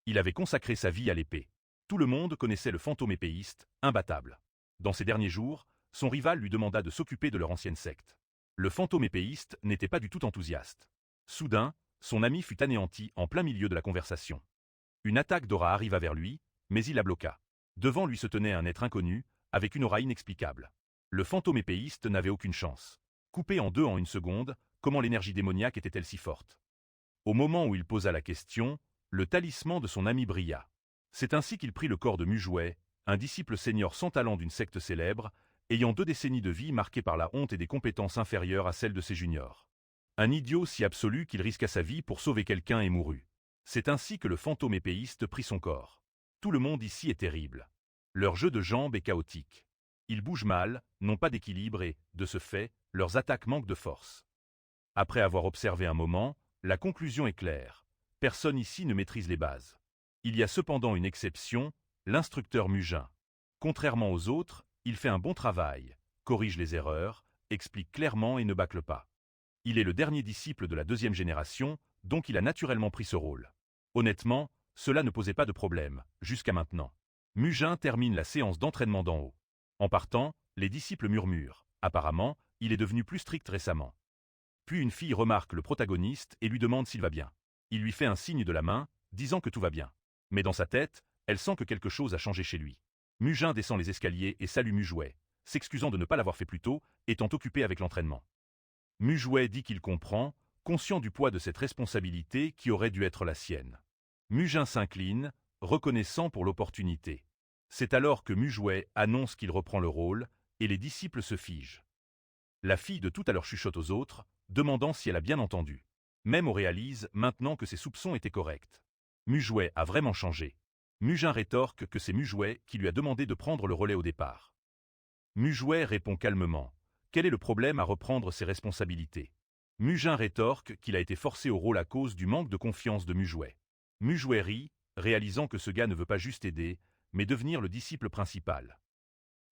Il avait consacré sa vie à l'épée. Tout le monde connaissait le fantôme épéiste, imbattable. Dans ces derniers jours, son rival lui demanda de s'occuper de leur ancienne secte. Le fantôme épéiste n'était pas du tout enthousiaste. Soudain, son ami fut anéanti en plein milieu de la conversation. Une attaque d'aura arriva vers lui, mais il la bloqua. Devant lui se tenait un être inconnu, avec une aura inexplicable. Le fantôme épéiste n'avait aucune chance. Coupé en deux en une seconde, comment l'énergie démoniaque était-elle si forte? Au moment où il posa la question, le talisman de son ami brilla. C'est ainsi qu'il prit le corps de Mujouet, un disciple senior sans talent d'une secte célèbre, ayant 2 décennies de vie marquées par la honte et des compétences inférieures à celles de ses juniors. Un idiot si absolu qu'il risqua sa vie pour sauver quelqu'un et mourut. C'est ainsi que le fantôme épéiste prit son corps. Tout le monde ici est terrible. Leur jeu de jambes est chaotique. Ils bougent mal, n'ont pas d'équilibre et, de ce fait, leurs attaques manquent de force. Après avoir observé un moment, la conclusion est claire. Personne ici ne maîtrise les bases. Il y a cependant une exception, l'instructeur Mugin. Contrairement aux autres, il fait un bon travail, corrige les erreurs, explique clairement et ne bâcle pas. Il est le dernier disciple de la 2e génération, donc il a naturellement pris ce rôle. Honnêtement, cela ne posait pas de problème, jusqu'à maintenant. Mugin termine la séance d'entraînement d'en haut. En partant, les disciples murmurent. Apparemment, il est devenu plus strict récemment. Puis une fille remarque le protagoniste et lui demande s'il va bien. Il lui fait un signe de la main, disant que tout va bien. Mais dans sa tête, elle sent que quelque chose a changé chez lui. Mugin descend les escaliers et salue Mujouet, s'excusant de ne pas l'avoir fait plus tôt, étant occupé avec l'entraînement. Mujouet dit qu'il comprend, conscient du poids de cette responsabilité qui aurait dû être la sienne. Mugin s'incline, reconnaissant pour l'opportunité. C'est alors que Mujouet annonce qu'il reprend le rôle, et les disciples se figent. La fille de tout à l'heure chuchote aux autres, demandant si elle a bien entendu. Memo réalise maintenant que ses soupçons étaient corrects. Mujouet a vraiment changé. Mugin rétorque que c'est Mujouet qui lui a demandé de prendre le relais au départ. Mujouet répond calmement. Quel est le problème à reprendre ses responsabilités? Mugin rétorque qu'il a été forcé au rôle à cause du manque de confiance de Mujouet. Mujouet rit, réalisant que ce gars ne veut pas juste aider, mais devenir le disciple principal.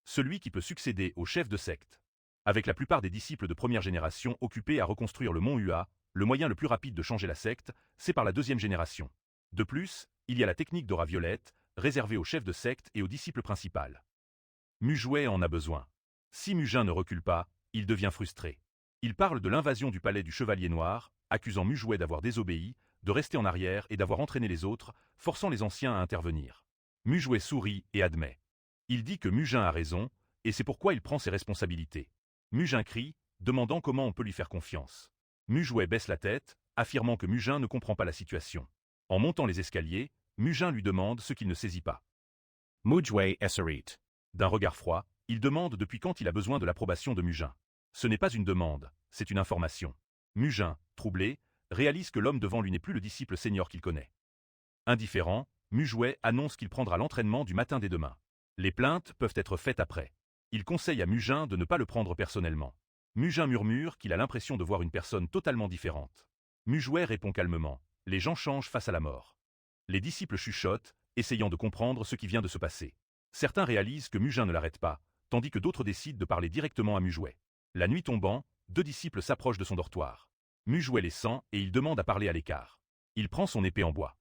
Celui qui peut succéder au chef de secte. Avec la plupart des disciples de première génération occupés à reconstruire le mont Hua, le moyen le plus rapide de changer la secte, c'est par la 2e génération. De plus, il y a la technique d'aura violette, réservée au chef de secte et au disciple principal. Mujouet en a besoin. Si Mugin ne recule pas, il devient frustré. Il parle de l'invasion du palais du Chevalier Noir, accusant Mujouet d'avoir désobéi, de rester en arrière et d'avoir entraîné les autres, forçant les anciens à intervenir. Mujouet sourit et admet. Il dit que Mugin a raison, et c'est pourquoi il prend ses responsabilités. Mugin crie, demandant comment on peut lui faire confiance. Mujouet baisse la tête, affirmant que Mugin ne comprend pas la situation. En montant les escaliers, Mugin lui demande ce qu'il ne saisit pas. Mujouet esserit. D'un regard froid, il demande depuis quand il a besoin de l'approbation de Mugin. Ce n'est pas une demande, c'est une information. Mugin, troublé, réalise que l'homme devant lui n'est plus le disciple senior qu'il connaît. Indifférent, Mujouet annonce qu'il prendra l'entraînement du matin dès demain. Les plaintes peuvent être faites après. Il conseille à Mugin de ne pas le prendre personnellement. Mugin murmure qu'il a l'impression de voir une personne totalement différente. Mujouet répond calmement. Les gens changent face à la mort. Les disciples chuchotent, essayant de comprendre ce qui vient de se passer. Certains réalisent que Mugin ne l'arrête pas, tandis que d'autres décident de parler directement à Mujouet. La nuit tombant, 2 disciples s'approchent de son dortoir. Mujouet les sent et il demande à parler à l'écart. Il prend son épée en bois.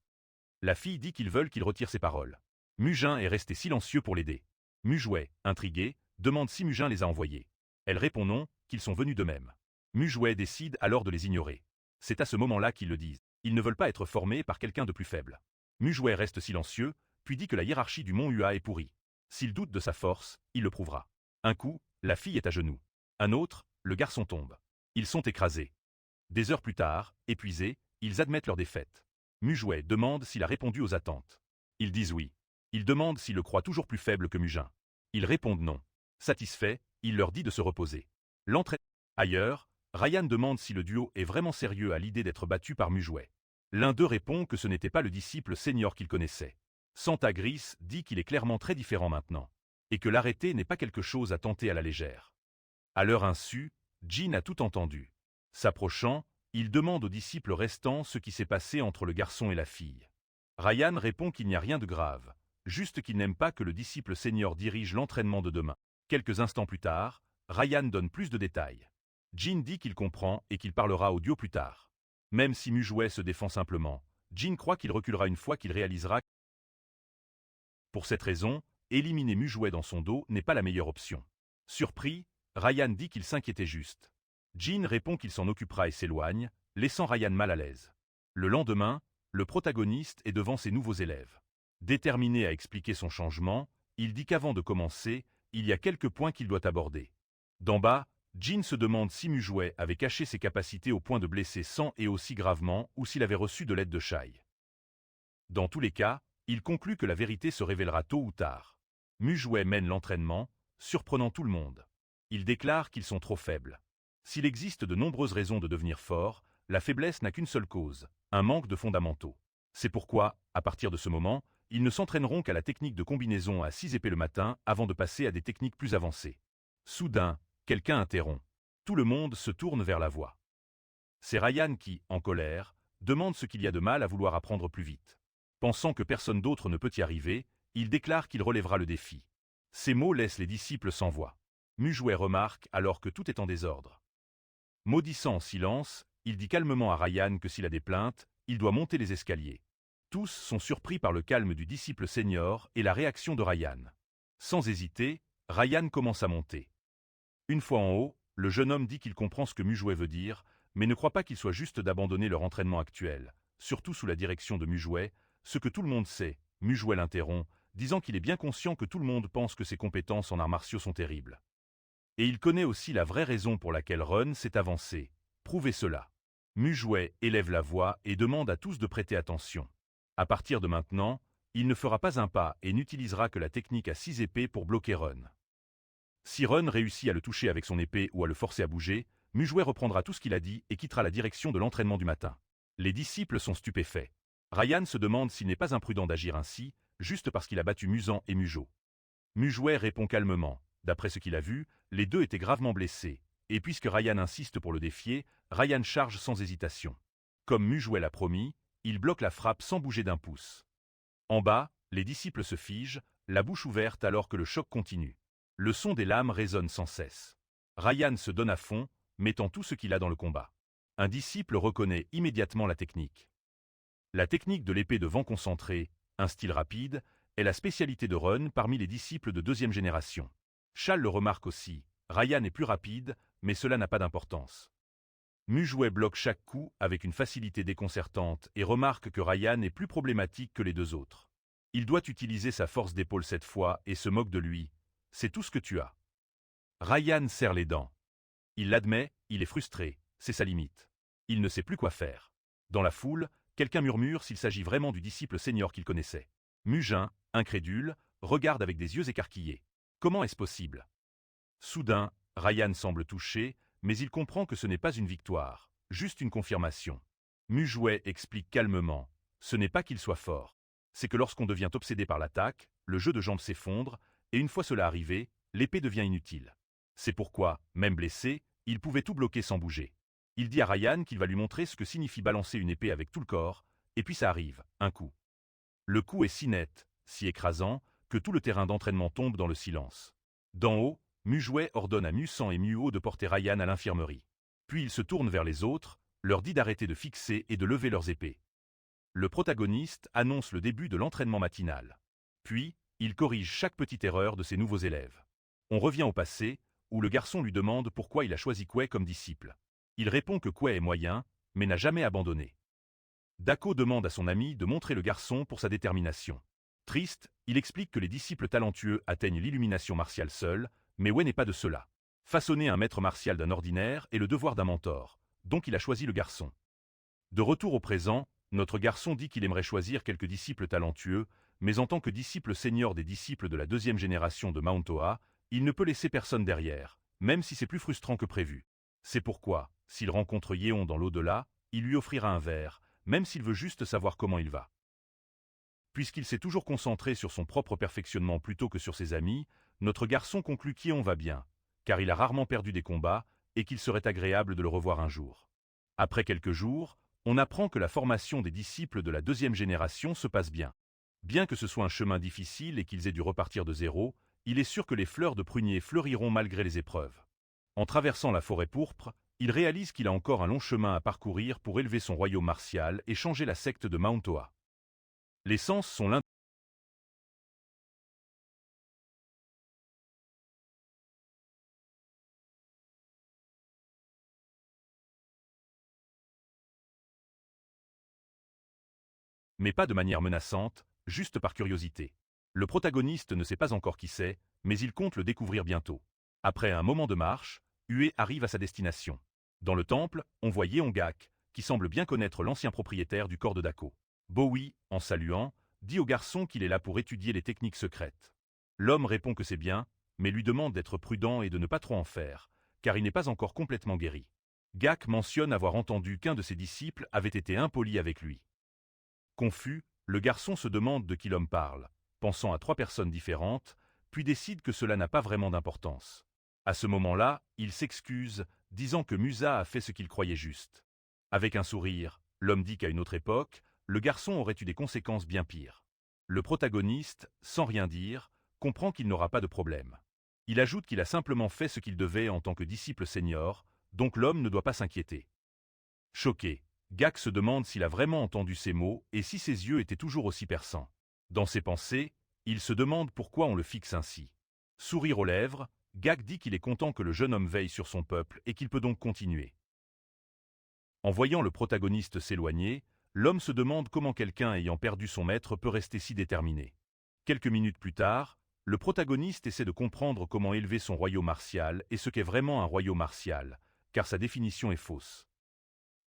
La fille dit qu'ils veulent qu'il retire ses paroles. Mugin est resté silencieux pour l'aider. Mujouet, intrigué, demande si Mugin les a envoyés. Elle répond non, qu'ils sont venus d'eux-mêmes. Mujouet décide alors de les ignorer. C'est à ce moment-là qu'ils le disent. Ils ne veulent pas être formés par quelqu'un de plus faible. Mujouet reste silencieux, puis dit que la hiérarchie du mont Hua est pourrie. S'il doute de sa force, il le prouvera. Un coup, la fille est à genoux. Un autre, le garçon tombe. Ils sont écrasés. Des heures plus tard, épuisés, ils admettent leur défaite. Mujouet demande s'il a répondu aux attentes. Ils disent oui. Il demande s'il le croit toujours plus faible que Mugin. Ils répondent non. Satisfait, il leur dit de se reposer. Ailleurs, Ryan demande si le duo est vraiment sérieux à l'idée d'être battu par Mujouet. L'un d'eux répond que ce n'était pas le disciple senior qu'il connaissait. Santa Gris dit qu'il est clairement très différent maintenant, et que l'arrêter n'est pas quelque chose à tenter à la légère. À leur insu, Jin a tout entendu. S'approchant, il demande aux disciples restants ce qui s'est passé entre le garçon et la fille. Ryan répond qu'il n'y a rien de grave, juste qu'il n'aime pas que le disciple senior dirige l'entraînement de demain. Quelques instants plus tard, Ryan donne plus de détails. Jin dit qu'il comprend et qu'il parlera au duo plus tard. Même si Mujouet se défend simplement, Jin croit qu'il reculera une fois qu'il réalisera. Pour cette raison, éliminer Mujouet dans son dos n'est pas la meilleure option. Surpris, Ryan dit qu'il s'inquiétait juste. Jin répond qu'il s'en occupera et s'éloigne, laissant Ryan mal à l'aise. Le lendemain, le protagoniste est devant ses nouveaux élèves. Déterminé à expliquer son changement, il dit qu'avant de commencer, il y a quelques points qu'il doit aborder. D'en bas, Jin se demande si Mujouet avait caché ses capacités au point de blesser San et aussi gravement ou s'il avait reçu de l'aide de Shai. Dans tous les cas, il conclut que la vérité se révélera tôt ou tard. Mujouet mène l'entraînement, surprenant tout le monde. Il déclare qu'ils sont trop faibles. S'il existe de nombreuses raisons de devenir fort, la faiblesse n'a qu'une seule cause, un manque de fondamentaux. C'est pourquoi, à partir de ce moment, ils ne s'entraîneront qu'à la technique de combinaison à 6 épées le matin avant de passer à des techniques plus avancées. Soudain, quelqu'un interrompt. Tout le monde se tourne vers la voix. C'est Ryan qui, en colère, demande ce qu'il y a de mal à vouloir apprendre plus vite. Pensant que personne d'autre ne peut y arriver, il déclare qu'il relèvera le défi. Ces mots laissent les disciples sans voix. Mujouet remarque alors que tout est en désordre. Maudissant en silence, il dit calmement à Ryan que s'il a des plaintes, il doit monter les escaliers. Tous sont surpris par le calme du disciple senior et la réaction de Ryan. Sans hésiter, Ryan commence à monter. Une fois en haut, le jeune homme dit qu'il comprend ce que Mujouet veut dire, mais ne croit pas qu'il soit juste d'abandonner leur entraînement actuel, surtout sous la direction de Mujouet, ce que tout le monde sait. Mujouet l'interrompt, disant qu'il est bien conscient que tout le monde pense que ses compétences en arts martiaux sont terribles. Et il connaît aussi la vraie raison pour laquelle Run s'est avancé. Prouvez cela. Mujouet élève la voix et demande à tous de prêter attention. À partir de maintenant, il ne fera pas un pas et n'utilisera que la technique à 6 épées pour bloquer Run. Si Run réussit à le toucher avec son épée ou à le forcer à bouger, Mujouet reprendra tout ce qu'il a dit et quittera la direction de l'entraînement du matin. Les disciples sont stupéfaits. Ryan se demande s'il n'est pas imprudent d'agir ainsi, juste parce qu'il a battu Musan et Mujo. Mujouet répond calmement. D'après ce qu'il a vu, les deux étaient gravement blessés, et puisque Ryan insiste pour le défier, Ryan charge sans hésitation. Comme Mujouet l'a promis, il bloque la frappe sans bouger d'un pouce. En bas, les disciples se figent, la bouche ouverte alors que le choc continue. Le son des lames résonne sans cesse. Ryan se donne à fond, mettant tout ce qu'il a dans le combat. Un disciple reconnaît immédiatement la technique. La technique de l'épée de vent concentrée, un style rapide, est la spécialité de Run parmi les disciples de deuxième génération. Shal le remarque aussi, Ryan est plus rapide, mais cela n'a pas d'importance. Mujouet bloque chaque coup avec une facilité déconcertante et remarque que Ryan est plus problématique que les deux autres. Il doit utiliser sa force d'épaule cette fois et se moque de lui. C'est tout ce que tu as. Ryan serre les dents. Il l'admet, il est frustré, c'est sa limite. Il ne sait plus quoi faire. Dans la foule, quelqu'un murmure s'il s'agit vraiment du disciple senior qu'il connaissait. Mujin, incrédule, regarde avec des yeux écarquillés. Comment est-ce possible? Soudain, Ryan semble touché, mais il comprend que ce n'est pas une victoire, juste une confirmation. Mujouet explique calmement. Ce n'est pas qu'il soit fort. C'est que lorsqu'on devient obsédé par l'attaque, le jeu de jambes s'effondre, et une fois cela arrivé, l'épée devient inutile. C'est pourquoi, même blessé, il pouvait tout bloquer sans bouger. Il dit à Ryan qu'il va lui montrer ce que signifie balancer une épée avec tout le corps, et puis ça arrive, un coup. Le coup est si net, si écrasant, que tout le terrain d'entraînement tombe dans le silence. D'en haut, Mujouet ordonne à Musan et Muo de porter Ryan à l'infirmerie. Puis il se tourne vers les autres, leur dit d'arrêter de fixer et de lever leurs épées. Le protagoniste annonce le début de l'entraînement matinal. Puis, il corrige chaque petite erreur de ses nouveaux élèves. On revient au passé, où le garçon lui demande pourquoi il a choisi Kuei comme disciple. Il répond que Kuei est moyen, mais n'a jamais abandonné. Dako demande à son ami de montrer le garçon pour sa détermination. Triste, il explique que les disciples talentueux atteignent l'illumination martiale seuls, mais Wei n'est pas de ceux-là. Façonner un maître martial d'un ordinaire est le devoir d'un mentor, donc il a choisi le garçon. De retour au présent, notre garçon dit qu'il aimerait choisir quelques disciples talentueux, mais en tant que disciple senior des disciples de la deuxième génération de Mount Oa, il ne peut laisser personne derrière, même si c'est plus frustrant que prévu. C'est pourquoi, s'il rencontre Yeon dans l'au-delà, il lui offrira un verre, même s'il veut juste savoir comment il va. Puisqu'il s'est toujours concentré sur son propre perfectionnement plutôt que sur ses amis, notre garçon conclut qu'Yeon va bien, car il a rarement perdu des combats et qu'il serait agréable de le revoir un jour. Après quelques jours, on apprend que la formation des disciples de la deuxième génération se passe bien. Bien que ce soit un chemin difficile et qu'ils aient dû repartir de zéro, il est sûr que les fleurs de prunier fleuriront malgré les épreuves. En traversant la forêt pourpre, Il réalise qu'il a encore un long chemin à parcourir pour élever son royaume martial et changer la secte de Mount Toa. Les sens sont l'un mais pas de manière menaçante, juste par curiosité. Le protagoniste ne sait pas encore qui c'est, mais il compte le découvrir bientôt. Après un moment de marche, Hue arrive à sa destination. Dans le temple, on voit Yeongak, qui semble bien connaître l'ancien propriétaire du corps de Dako. Bowie, en saluant, dit au garçon qu'il est là pour étudier les techniques secrètes. L'homme répond que c'est bien, mais lui demande d'être prudent et de ne pas trop en faire, car il n'est pas encore complètement guéri. Gak mentionne avoir entendu qu'un de ses disciples avait été impoli avec lui. Confus, le garçon se demande de qui l'homme parle, pensant à 3 personnes différentes, puis décide que cela n'a pas vraiment d'importance. À ce moment-là, il s'excuse, disant que Musa a fait ce qu'il croyait juste. Avec un sourire, l'homme dit qu'à une autre époque, le garçon aurait eu des conséquences bien pires. Le protagoniste, sans rien dire, comprend qu'il n'aura pas de problème. Il ajoute qu'il a simplement fait ce qu'il devait en tant que disciple senior, donc l'homme ne doit pas s'inquiéter. Choqué, Gak se demande s'il a vraiment entendu ces mots et si ses yeux étaient toujours aussi perçants. Dans ses pensées, il se demande pourquoi on le fixe ainsi. Sourire aux lèvres, Gak dit qu'il est content que le jeune homme veille sur son peuple et qu'il peut donc continuer. En voyant le protagoniste s'éloigner, l'homme se demande comment quelqu'un ayant perdu son maître peut rester si déterminé. Quelques minutes plus tard, le protagoniste essaie de comprendre comment élever son royaume martial et ce qu'est vraiment un royaume martial, car sa définition est fausse.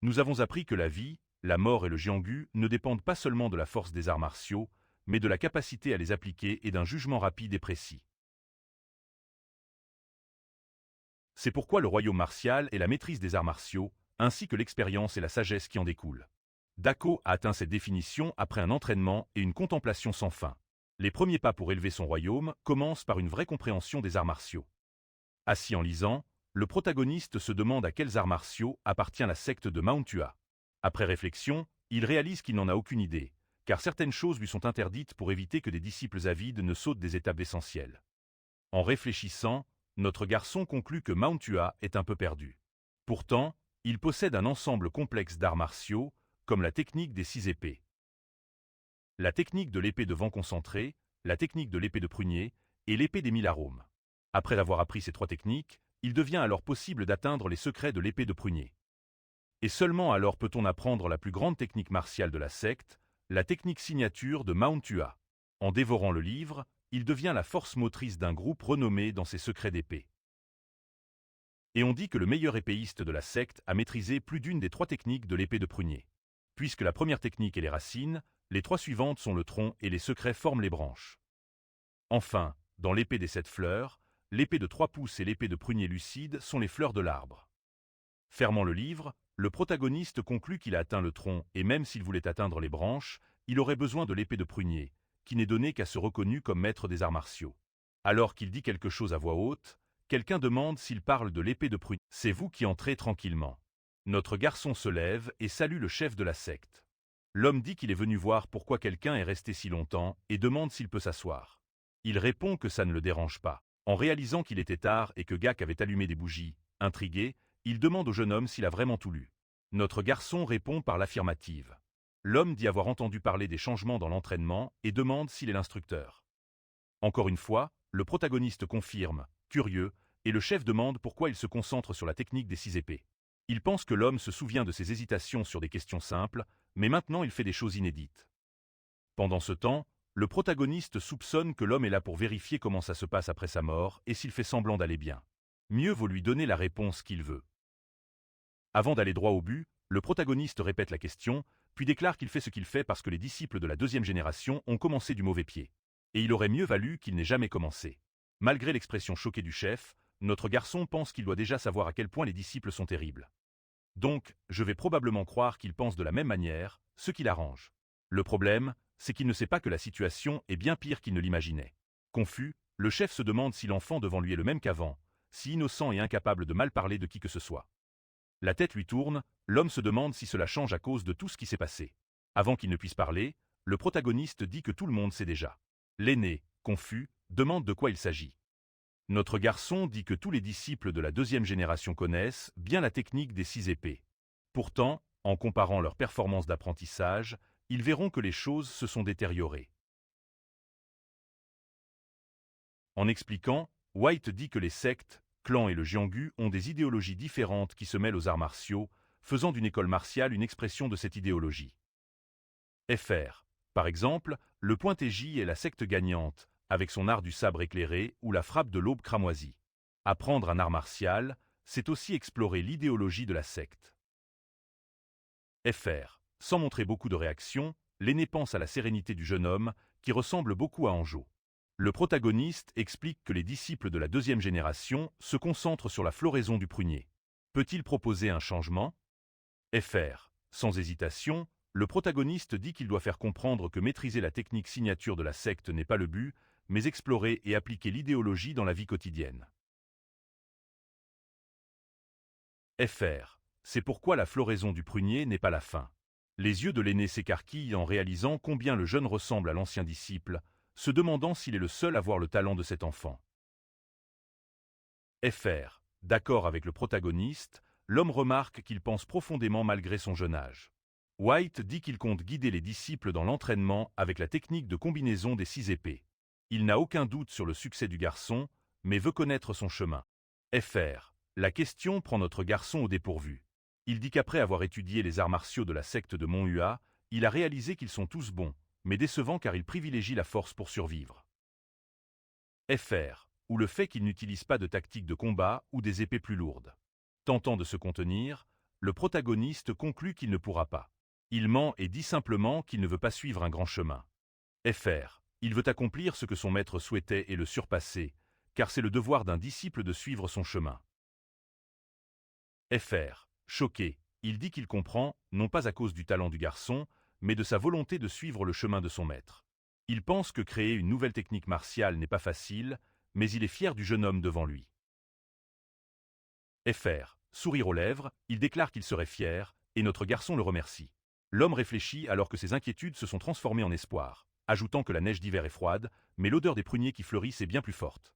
Nous avons appris que la vie, la mort et le jianggu ne dépendent pas seulement de la force des arts martiaux, mais de la capacité à les appliquer et d'un jugement rapide et précis. C'est pourquoi le royaume martial est la maîtrise des arts martiaux, ainsi que l'expérience et la sagesse qui en découlent. Dako a atteint cette définition après un entraînement et une contemplation sans fin. Les premiers pas pour élever son royaume commencent par une vraie compréhension des arts martiaux. Assis en lisant, le protagoniste se demande à quels arts martiaux appartient la secte de Mount Toa. Après réflexion, il réalise qu'il n'en a aucune idée, car certaines choses lui sont interdites pour éviter que des disciples avides ne sautent des étapes essentielles. En réfléchissant, notre garçon conclut que Mount Toa est un peu perdu. Pourtant, il possède un ensemble complexe d'arts martiaux, comme la technique des 6 épées. La technique de l'épée de vent concentrée, la technique de l'épée de prunier et l'épée des 1000 arômes. Après avoir appris ces 3 techniques, il devient alors possible d'atteindre les secrets de l'épée de prunier. Et seulement alors peut-on apprendre la plus grande technique martiale de la secte, la technique signature de Mount Toa. En dévorant le livre, il devient la force motrice d'un groupe renommé dans ses secrets d'épée. Et on dit que le meilleur épéiste de la secte a maîtrisé plus d'une des 3 techniques de l'épée de prunier. Puisque la première technique est les racines, les 3 suivantes sont le tronc et les secrets forment les branches. Enfin, dans l'épée des 7 fleurs, l'épée de 3 pouces et l'épée de prunier lucide sont les fleurs de l'arbre. Fermant le livre, le protagoniste conclut qu'il a atteint le tronc et même s'il voulait atteindre les branches, il aurait besoin de l'épée de prunier, qui n'est donnée qu'à ce reconnu comme maître des arts martiaux. Alors qu'il dit quelque chose à voix haute, quelqu'un demande s'il parle de l'épée de prunier. C'est vous qui entrez tranquillement. Notre garçon se lève et salue le chef de la secte. L'homme dit qu'il est venu voir pourquoi quelqu'un est resté si longtemps et demande s'il peut s'asseoir. Il répond que ça ne le dérange pas. En réalisant qu'il était tard et que Gak avait allumé des bougies, intrigué, il demande au jeune homme s'il a vraiment tout lu. Notre garçon répond par l'affirmative. L'homme dit avoir entendu parler des changements dans l'entraînement et demande s'il est l'instructeur. Encore une fois, le protagoniste confirme, curieux, et le chef demande pourquoi il se concentre sur la technique des 6 épées. Il pense que l'homme se souvient de ses hésitations sur des questions simples, mais maintenant il fait des choses inédites. Pendant ce temps, le protagoniste soupçonne que l'homme est là pour vérifier comment ça se passe après sa mort et s'il fait semblant d'aller bien. Mieux vaut lui donner la réponse qu'il veut. Avant d'aller droit au but, le protagoniste répète la question, puis déclare qu'il fait ce qu'il fait parce que les disciples de la 2e génération ont commencé du mauvais pied. Et il aurait mieux valu qu'il n'ait jamais commencé. Malgré l'expression choquée du chef, notre garçon pense qu'il doit déjà savoir à quel point les disciples sont terribles. Donc, je vais probablement croire qu'il pense de la même manière, ce qui l'arrange. Le problème, c'est qu'il ne sait pas que la situation est bien pire qu'il ne l'imaginait. Confus, le chef se demande si l'enfant devant lui est le même qu'avant, si innocent et incapable de mal parler de qui que ce soit. La tête lui tourne, l'homme se demande si cela change à cause de tout ce qui s'est passé. Avant qu'il ne puisse parler, le protagoniste dit que tout le monde sait déjà. L'aîné, confus, demande de quoi il s'agit. Notre garçon dit que tous les disciples de la deuxième génération connaissent bien la technique des 6 épées. Pourtant, en comparant leurs performances d'apprentissage, ils verront que les choses se sont détériorées. En expliquant, White dit que les sectes, clans et le jianghu ont des idéologies différentes qui se mêlent aux arts martiaux, faisant d'une école martiale une expression de cette idéologie. Fr. Par exemple, le pointé-J est la secte gagnante, avec son art du sabre éclairé ou la frappe de l'aube cramoisie. Apprendre un art martial, c'est aussi explorer l'idéologie de la secte. Fr. Sans montrer beaucoup de réaction, l'aîné pense à la sérénité du jeune homme, qui ressemble beaucoup à Anjo. Le protagoniste explique que les disciples de la deuxième génération se concentrent sur la floraison du prunier. Peut-il proposer un changement? Fr. Sans hésitation, le protagoniste dit qu'il doit faire comprendre que maîtriser la technique signature de la secte n'est pas le but, mais explorer et appliquer l'idéologie dans la vie quotidienne. Fr. C'est pourquoi la floraison du prunier n'est pas la fin. Les yeux de l'aîné s'écarquillent en réalisant combien le jeune ressemble à l'ancien disciple, se demandant s'il est le seul à voir le talent de cet enfant. Fr. D'accord avec le protagoniste, l'homme remarque qu'il pense profondément malgré son jeune âge. White dit qu'il compte guider les disciples dans l'entraînement avec la technique de combinaison des 6 épées. Il n'a aucun doute sur le succès du garçon, mais veut connaître son chemin. Fr. La question prend notre garçon au dépourvu. Il dit qu'après avoir étudié les arts martiaux de la secte de Monhua, il a réalisé qu'ils sont tous bons, mais décevants car ils privilégient la force pour survivre. Fr. Ou le fait qu'ils n'utilisent pas de tactique de combat ou des épées plus lourdes. Tentant de se contenir, le protagoniste conclut qu'il ne pourra pas. Il ment et dit simplement qu'il ne veut pas suivre un grand chemin. Fr. Il veut accomplir ce que son maître souhaitait et le surpasser, car c'est le devoir d'un disciple de suivre son chemin. Fr. Choqué, il dit qu'il comprend, non pas à cause du talent du garçon, mais de sa volonté de suivre le chemin de son maître. Il pense que créer une nouvelle technique martiale n'est pas facile, mais il est fier du jeune homme devant lui. Fr. Sourire aux lèvres, il déclare qu'il serait fier, et notre garçon le remercie. L'homme réfléchit alors que ses inquiétudes se sont transformées en espoir, ajoutant que la neige d'hiver est froide, mais l'odeur des pruniers qui fleurissent est bien plus forte.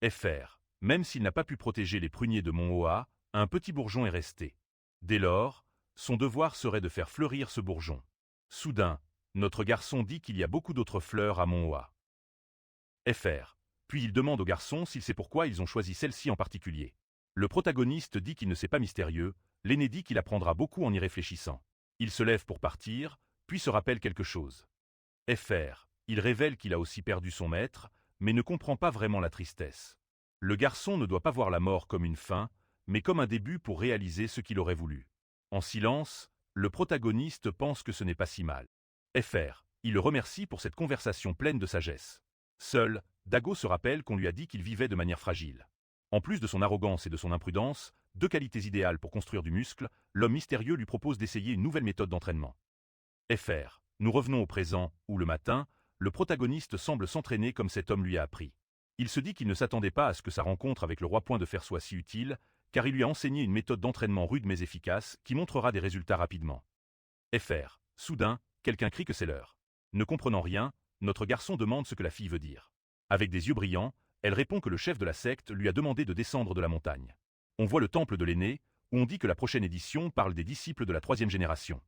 Fr. Même s'il n'a pas pu protéger les pruniers de Monhua, un petit bourgeon est resté. Dès lors, son devoir serait de faire fleurir ce bourgeon. Soudain, notre garçon dit qu'il y a beaucoup d'autres fleurs à Monhua. Fr. Puis il demande au garçon s'il sait pourquoi ils ont choisi celle-ci en particulier. Le protagoniste dit qu'il ne sait pas mystérieux, l'aîné dit qu'il apprendra beaucoup en y réfléchissant. Il se lève pour partir, puis se rappelle quelque chose. Fr. Il révèle qu'il a aussi perdu son maître, mais ne comprend pas vraiment la tristesse. Le garçon ne doit pas voir la mort comme une fin, mais comme un début pour réaliser ce qu'il aurait voulu. En silence, le protagoniste pense que ce n'est pas si mal. Fr. Il le remercie pour cette conversation pleine de sagesse. Seul, Dago se rappelle qu'on lui a dit qu'il vivait de manière fragile. En plus de son arrogance et de son imprudence, 2 qualités idéales pour construire du muscle, l'homme mystérieux lui propose d'essayer une nouvelle méthode d'entraînement. Fr. Nous revenons au présent, où le matin, le protagoniste semble s'entraîner comme cet homme lui a appris. Il se dit qu'il ne s'attendait pas à ce que sa rencontre avec le roi Point de Fer soit si utile, car il lui a enseigné une méthode d'entraînement rude mais efficace qui montrera des résultats rapidement. Fr. Soudain, quelqu'un crie que c'est l'heure. Ne comprenant rien, notre garçon demande ce que la fille veut dire. Avec des yeux brillants, elle répond que le chef de la secte lui a demandé de descendre de la montagne. On voit le temple de l'aîné, où on dit que la prochaine édition parle des disciples de la 3e génération.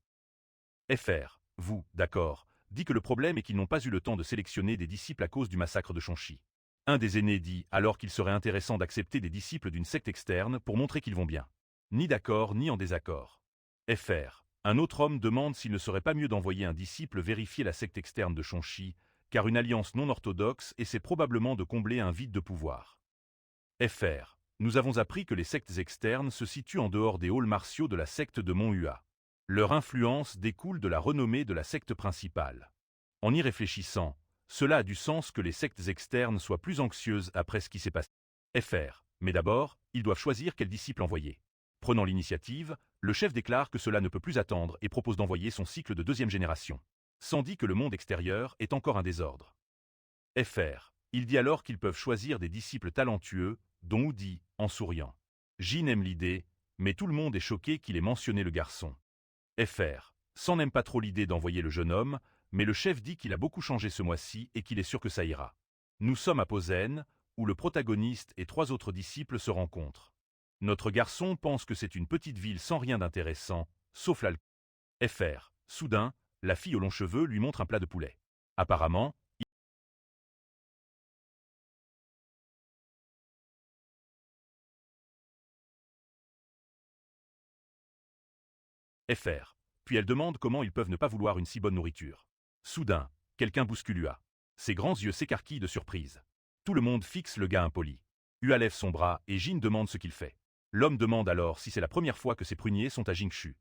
Fr. Vous, d'accord, dit que le problème est qu'ils n'ont pas eu le temps de sélectionner des disciples à cause du massacre de Shonshi. Un des aînés dit alors qu'il serait intéressant d'accepter des disciples d'une secte externe pour montrer qu'ils vont bien. Ni d'accord ni en désaccord. Fr. Un autre homme demande s'il ne serait pas mieux d'envoyer un disciple vérifier la secte externe de Shonshi, car une alliance non orthodoxe essaie probablement de combler un vide de pouvoir. Fr. Nous avons appris que les sectes externes se situent en dehors des halls martiaux de la secte de Monhua. Leur influence découle de la renommée de la secte principale. En y réfléchissant, cela a du sens que les sectes externes soient plus anxieuses après ce qui s'est passé. Fr. Mais d'abord, ils doivent choisir quel disciple envoyer. Prenant l'initiative, le chef déclare que cela ne peut plus attendre et propose d'envoyer son cycle de 2e génération. Sans dit que le monde extérieur est encore un désordre. Fr. Il dit alors qu'ils peuvent choisir des disciples talentueux, dont Oudi, en souriant. Jin aime l'idée, mais tout le monde est choqué qu'il ait mentionné le garçon. Fr. S'en n'aime pas trop l'idée d'envoyer le jeune homme, mais le chef dit qu'il a beaucoup changé ce mois-ci et qu'il est sûr que ça ira. Nous sommes à Posen, où le protagoniste et 3 autres disciples se rencontrent. Notre garçon pense que c'est une petite ville sans rien d'intéressant, sauf l'alcool. FR. Soudain, la fille aux longs cheveux lui montre un plat de poulet. Apparemment, FR. Puis elle demande comment ils peuvent ne pas vouloir une si bonne nourriture. Soudain, quelqu'un bouscule UA. Ses grands yeux s'écarquillent de surprise. Tout le monde fixe le gars impoli. UA lève son bras et Jin demande ce qu'il fait. L'homme demande alors si c'est la première fois que ses pruniers sont à Jingshu.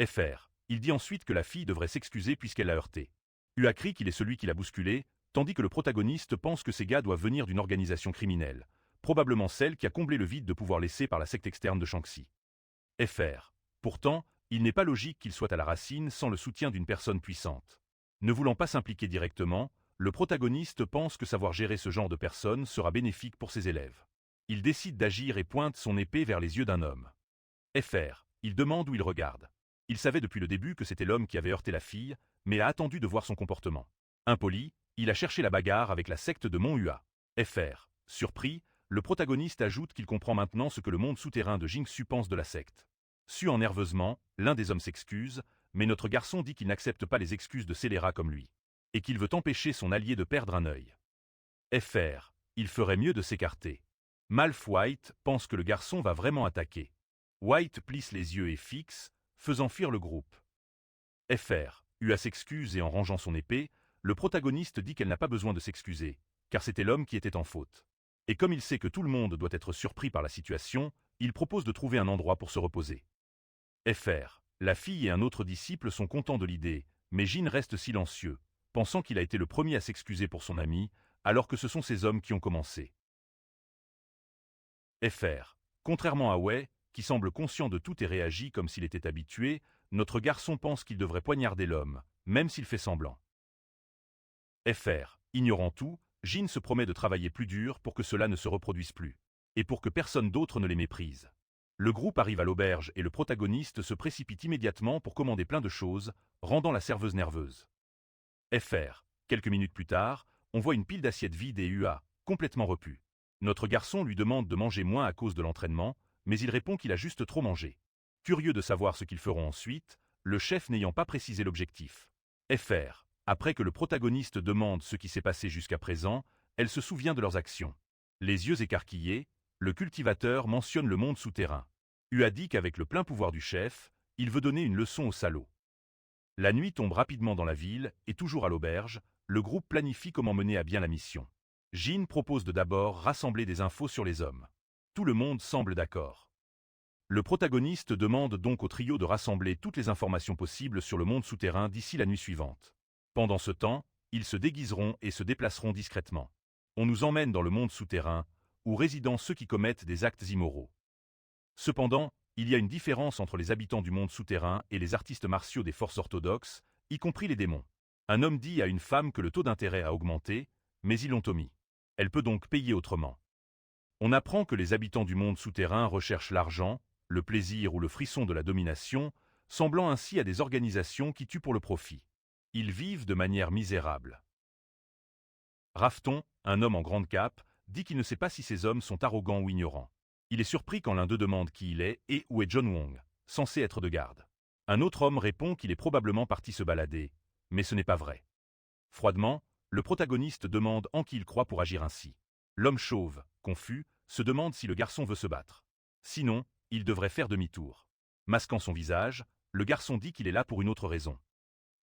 FR. Il dit ensuite que la fille devrait s'excuser puisqu'elle l'a heurté. UA crie qu'il est celui qui l'a bousculé, tandis que le protagoniste pense que ces gars doivent venir d'une organisation criminelle, probablement celle qui a comblé le vide de pouvoir laissé par la secte externe de Shaanxi. FR. Pourtant, il n'est pas logique qu'il soit à la racine sans le soutien d'une personne puissante. Ne voulant pas s'impliquer directement, le protagoniste pense que savoir gérer ce genre de personnes sera bénéfique pour ses élèves. Il décide d'agir et pointe son épée vers les yeux d'un homme. FR. Il demande où il regarde. Il savait depuis le début que c'était l'homme qui avait heurté la fille, mais a attendu de voir son comportement. Impoli, il a cherché la bagarre avec la secte de Mont Hua. FR. Surpris, le protagoniste ajoute qu'il comprend maintenant ce que le monde souterrain de Jingshu pense de la secte. Suant nerveusement, l'un des hommes s'excuse, mais notre garçon dit qu'il n'accepte pas les excuses de scélérats comme lui, et qu'il veut empêcher son allié de perdre un œil. FR. Il ferait mieux de s'écarter. Malf White pense que le garçon va vraiment attaquer. White plisse les yeux et fixe, faisant fuir le groupe. FR. UA s'excuse et en rangeant son épée, le protagoniste dit qu'elle n'a pas besoin de s'excuser, car c'était l'homme qui était en faute. Et comme il sait que tout le monde doit être surpris par la situation, il propose de trouver un endroit pour se reposer. FR. La fille et un autre disciple sont contents de l'idée, mais Jin reste silencieux, pensant qu'il a été le premier à s'excuser pour son ami, alors que ce sont ces hommes qui ont commencé. FR. Contrairement à Wei, qui semble conscient de tout et réagit comme s'il était habitué, notre garçon pense qu'il devrait poignarder l'homme, même s'il fait semblant. FR. Ignorant tout, Jin se promet de travailler plus dur pour que cela ne se reproduise plus, et pour que personne d'autre ne les méprise. Le groupe arrive à l'auberge et le protagoniste se précipite immédiatement pour commander plein de choses, rendant la serveuse nerveuse. FR. Quelques minutes plus tard, on voit une pile d'assiettes vides et UA, complètement repues. Notre garçon lui demande de manger moins à cause de l'entraînement, mais il répond qu'il a juste trop mangé. Curieux de savoir ce qu'ils feront ensuite, le chef n'ayant pas précisé l'objectif. FR. Après que le protagoniste demande ce qui s'est passé jusqu'à présent, elle se souvient de leurs actions. Les yeux écarquillés, le cultivateur mentionne le monde souterrain. UA dit qu'avec le plein pouvoir du chef, il veut donner une leçon aux salauds. La nuit tombe rapidement dans la ville, et toujours à l'auberge, le groupe planifie comment mener à bien la mission. Jin propose de d'abord rassembler des infos sur les hommes. Tout le monde semble d'accord. Le protagoniste demande donc au trio de rassembler toutes les informations possibles sur le monde souterrain d'ici la nuit suivante. Pendant ce temps, ils se déguiseront et se déplaceront discrètement. On nous emmène dans le monde souterrain, où résident ceux qui commettent des actes immoraux. Cependant, il y a une différence entre les habitants du monde souterrain et les artistes martiaux des forces orthodoxes, y compris les démons. Un homme dit à une femme que le taux d'intérêt a augmenté, mais ils l'ont omis. Elle peut donc payer autrement. On apprend que les habitants du monde souterrain recherchent l'argent, le plaisir ou le frisson de la domination, semblant ainsi à des organisations qui tuent pour le profit. Ils vivent de manière misérable. Rafton, un homme en grande cape, dit qu'il ne sait pas si ces hommes sont arrogants ou ignorants. Il est surpris quand l'un d'eux demande qui il est et où est John Wong, censé être de garde. Un autre homme répond qu'il est probablement parti se balader, mais ce n'est pas vrai. Froidement, le protagoniste demande en qui il croit pour agir ainsi. L'homme chauve, confus, se demande si le garçon veut se battre. Sinon, il devrait faire demi-tour. Masquant son visage, le garçon dit qu'il est là pour une autre raison.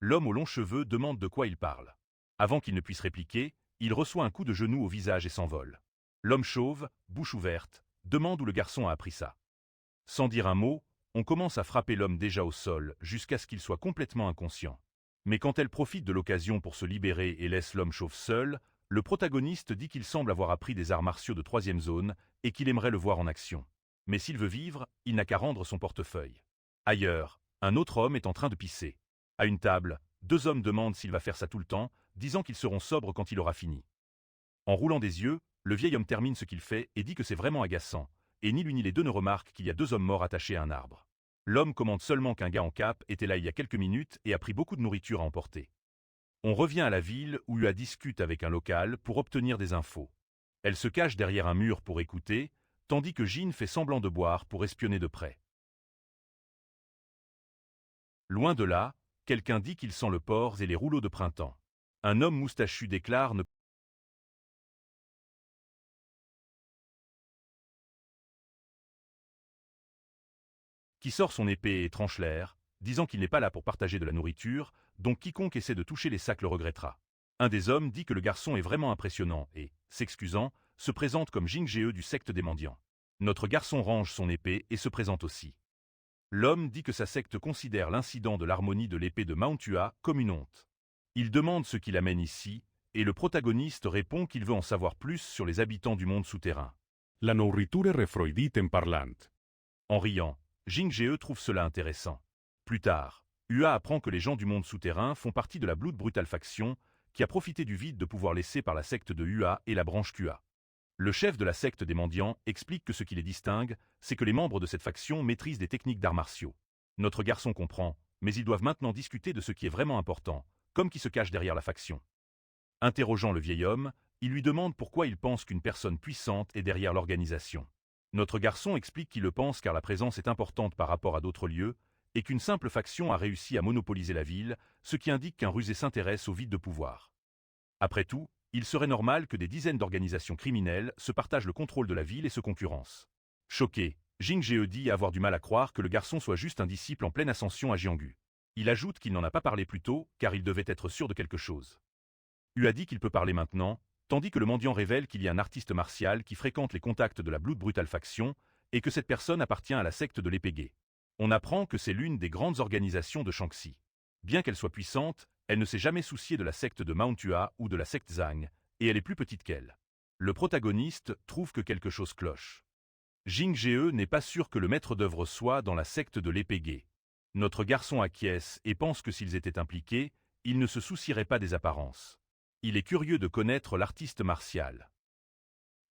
L'homme aux longs cheveux demande de quoi il parle. Avant qu'il ne puisse répliquer, il reçoit un coup de genou au visage et s'envole. L'homme chauve, bouche ouverte, demande où le garçon a appris ça. Sans dire un mot, on commence à frapper l'homme déjà au sol jusqu'à ce qu'il soit complètement inconscient. Mais quand elle profite de l'occasion pour se libérer et laisse l'homme chauve seul, le protagoniste dit qu'il semble avoir appris des arts martiaux de 3e zone et qu'il aimerait le voir en action. Mais s'il veut vivre, il n'a qu'à rendre son portefeuille. Ailleurs, un autre homme est en train de pisser. À une table, 2 hommes demandent s'il va faire ça tout le temps, disant qu'ils seront sobres quand il aura fini. En roulant des yeux, le vieil homme termine ce qu'il fait et dit que c'est vraiment agaçant, et ni l'une ni les deux ne remarquent qu'il y a 2 hommes morts attachés à un arbre. L'homme commente seulement qu'un gars en cape était là il y a quelques minutes et a pris beaucoup de nourriture à emporter. On revient à la ville où UA discute avec un local pour obtenir des infos. Elle se cache derrière un mur pour écouter, tandis que Jin fait semblant de boire pour espionner de près. Loin de là, quelqu'un dit qu'il sent le porc et les rouleaux de printemps. Un homme moustachu déclare ne qui sort son épée et tranche l'air, disant qu'il n'est pas là pour partager de la nourriture, donc quiconque essaie de toucher les sacs le regrettera. Un des hommes dit que le garçon est vraiment impressionnant et, s'excusant, se présente comme Jing-ge du secte des mendiants. Notre garçon range son épée et se présente aussi. L'homme dit que sa secte considère l'incident de l'harmonie de l'épée de Mount Hua comme une honte. Il demande ce qui l'amène ici, et le protagoniste répond qu'il veut en savoir plus sur les habitants du monde souterrain. La nourriture refroidit en parlant. En riant, Jing-ge trouve cela intéressant. Plus tard, Hua apprend que les gens du monde souterrain font partie de la Blood Brutal faction, qui a profité du vide de pouvoir laissé par la secte de Hua et la branche Kua. Le chef de la secte des mendiants explique que ce qui les distingue, c'est que les membres de cette faction maîtrisent des techniques d'arts martiaux. Notre garçon comprend, mais ils doivent maintenant discuter de ce qui est vraiment important, comme qui se cache derrière la faction. Interrogeant le vieil homme, il lui demande pourquoi il pense qu'une personne puissante est derrière l'organisation. Notre garçon explique qu'il le pense car la présence est importante par rapport à d'autres lieux, et qu'une simple faction a réussi à monopoliser la ville, ce qui indique qu'un rusé s'intéresse au vide de pouvoir. Après tout, il serait normal que des dizaines d'organisations criminelles se partagent le contrôle de la ville et se concurrencent. Choqué, Jing-ge dit avoir du mal à croire que le garçon soit juste un disciple en pleine ascension à Jianggu. Il ajoute qu'il n'en a pas parlé plus tôt, car il devait être sûr de quelque chose. Hua dit qu'il peut parler maintenant, tandis que le mendiant révèle qu'il y a un artiste martial qui fréquente les contacts de la Blood Brutal faction, et que cette personne appartient à la secte de l'épée gaie. On apprend que c'est l'une des grandes organisations de Shaanxi. Bien qu'elle soit puissante, elle ne s'est jamais souciée de la secte de Mount Hua ou de la secte Zhang, et elle est plus petite qu'elle. Le protagoniste trouve que quelque chose cloche. Jing-ge n'est pas sûr que le maître d'œuvre soit dans la secte de l'épée gaie. Notre garçon acquiesce et pense que s'ils étaient impliqués, ils ne se soucieraient pas des apparences. Il est curieux de connaître l'artiste martial.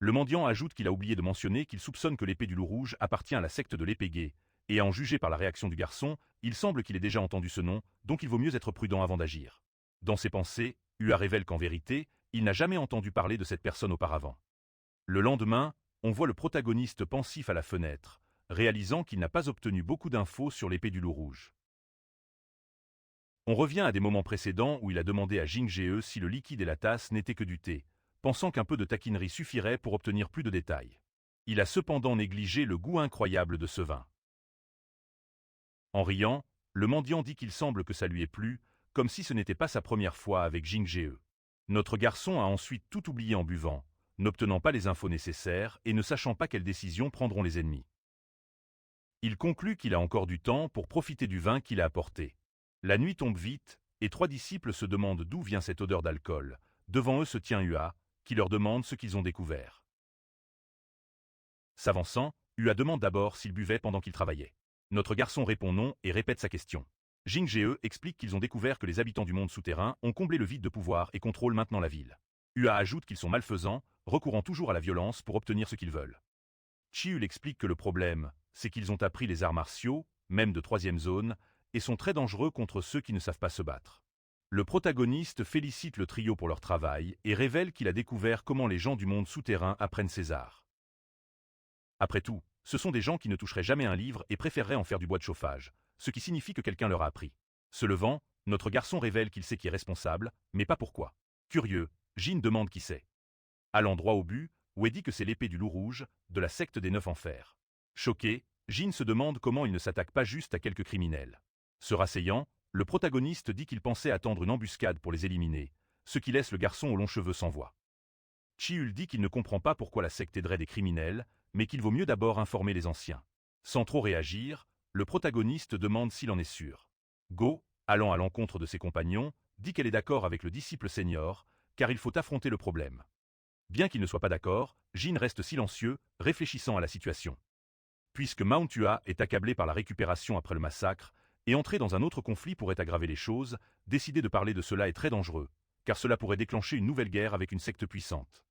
Le mendiant ajoute qu'il a oublié de mentionner qu'il soupçonne que l'épée du loup rouge appartient à la secte de l'épée gaie, et à en juger par la réaction du garçon, il semble qu'il ait déjà entendu ce nom, donc il vaut mieux être prudent avant d'agir. Dans ses pensées, Hua révèle qu'en vérité, il n'a jamais entendu parler de cette personne auparavant. Le lendemain, on voit le protagoniste pensif à la fenêtre, réalisant qu'il n'a pas obtenu beaucoup d'infos sur l'épée du loup rouge. On revient à des moments précédents où il a demandé à Jing-ge si le liquide et la tasse n'étaient que du thé, pensant qu'un peu de taquinerie suffirait pour obtenir plus de détails. Il a cependant négligé le goût incroyable de ce vin. En riant, le mendiant dit qu'il semble que ça lui ait plu, comme si ce n'était pas sa première fois avec Jing-ge. Notre garçon a ensuite tout oublié en buvant, n'obtenant pas les infos nécessaires et ne sachant pas quelles décisions prendront les ennemis. Il conclut qu'il a encore du temps pour profiter du vin qu'il a apporté. La nuit tombe vite, et 3 disciples se demandent d'où vient cette odeur d'alcool. Devant eux se tient Hua, qui leur demande ce qu'ils ont découvert. S'avançant, Hua demande d'abord s'ils buvaient pendant qu'ils travaillaient. Notre garçon répond non et répète sa question. Jing-ge explique qu'ils ont découvert que les habitants du monde souterrain ont comblé le vide de pouvoir et contrôlent maintenant la ville. Hua ajoute qu'ils sont malfaisants, recourant toujours à la violence pour obtenir ce qu'ils veulent. Chiul explique que le problème, c'est qu'ils ont appris les arts martiaux, même de 3e zone, et sont très dangereux contre ceux qui ne savent pas se battre. Le protagoniste félicite le trio pour leur travail et révèle qu'il a découvert comment les gens du monde souterrain apprennent ces arts. Après tout, ce sont des gens qui ne toucheraient jamais un livre et préféreraient en faire du bois de chauffage, ce qui signifie que quelqu'un leur a appris. Se levant, notre garçon révèle qu'il sait qui est responsable, mais pas pourquoi. Curieux, Jin demande qui c'est. Allant droit au but, Hua dit que c'est l'épée du loup rouge, de la secte des 9 enfers. Choqué, Jin se demande comment il ne s'attaque pas juste à quelques criminels. Se rasseyant, le protagoniste dit qu'il pensait attendre une embuscade pour les éliminer, ce qui laisse le garçon aux longs cheveux sans voix. Chiul dit qu'il ne comprend pas pourquoi la secte aiderait des criminels, mais qu'il vaut mieux d'abord informer les anciens. Sans trop réagir, le protagoniste demande s'il en est sûr. Go, allant à l'encontre de ses compagnons, dit qu'elle est d'accord avec le disciple senior, car il faut affronter le problème. Bien qu'il ne soit pas d'accord, Jin reste silencieux, réfléchissant à la situation. Puisque Mount Hua est accablé par la récupération après le massacre, et entrer dans un autre conflit pourrait aggraver les choses, décider de parler de cela est très dangereux, car cela pourrait déclencher une nouvelle guerre avec une secte puissante.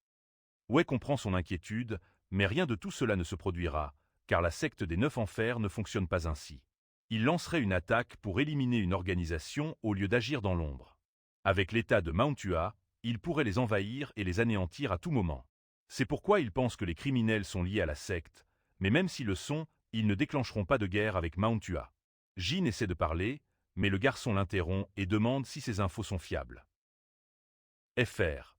Hua comprend son inquiétude, mais rien de tout cela ne se produira, car la secte des 9 enfers ne fonctionne pas ainsi. Il lancerait une attaque pour éliminer une organisation au lieu d'agir dans l'ombre. Avec l'état de Mount Hua, il pourrait les envahir et les anéantir à tout moment. C'est pourquoi il pense que les criminels sont liés à la secte, mais même s'ils le sont, ils ne déclencheront pas de guerre avec Mount Ua. Jin essaie de parler, mais le garçon l'interrompt et demande si ces infos sont fiables. Fr.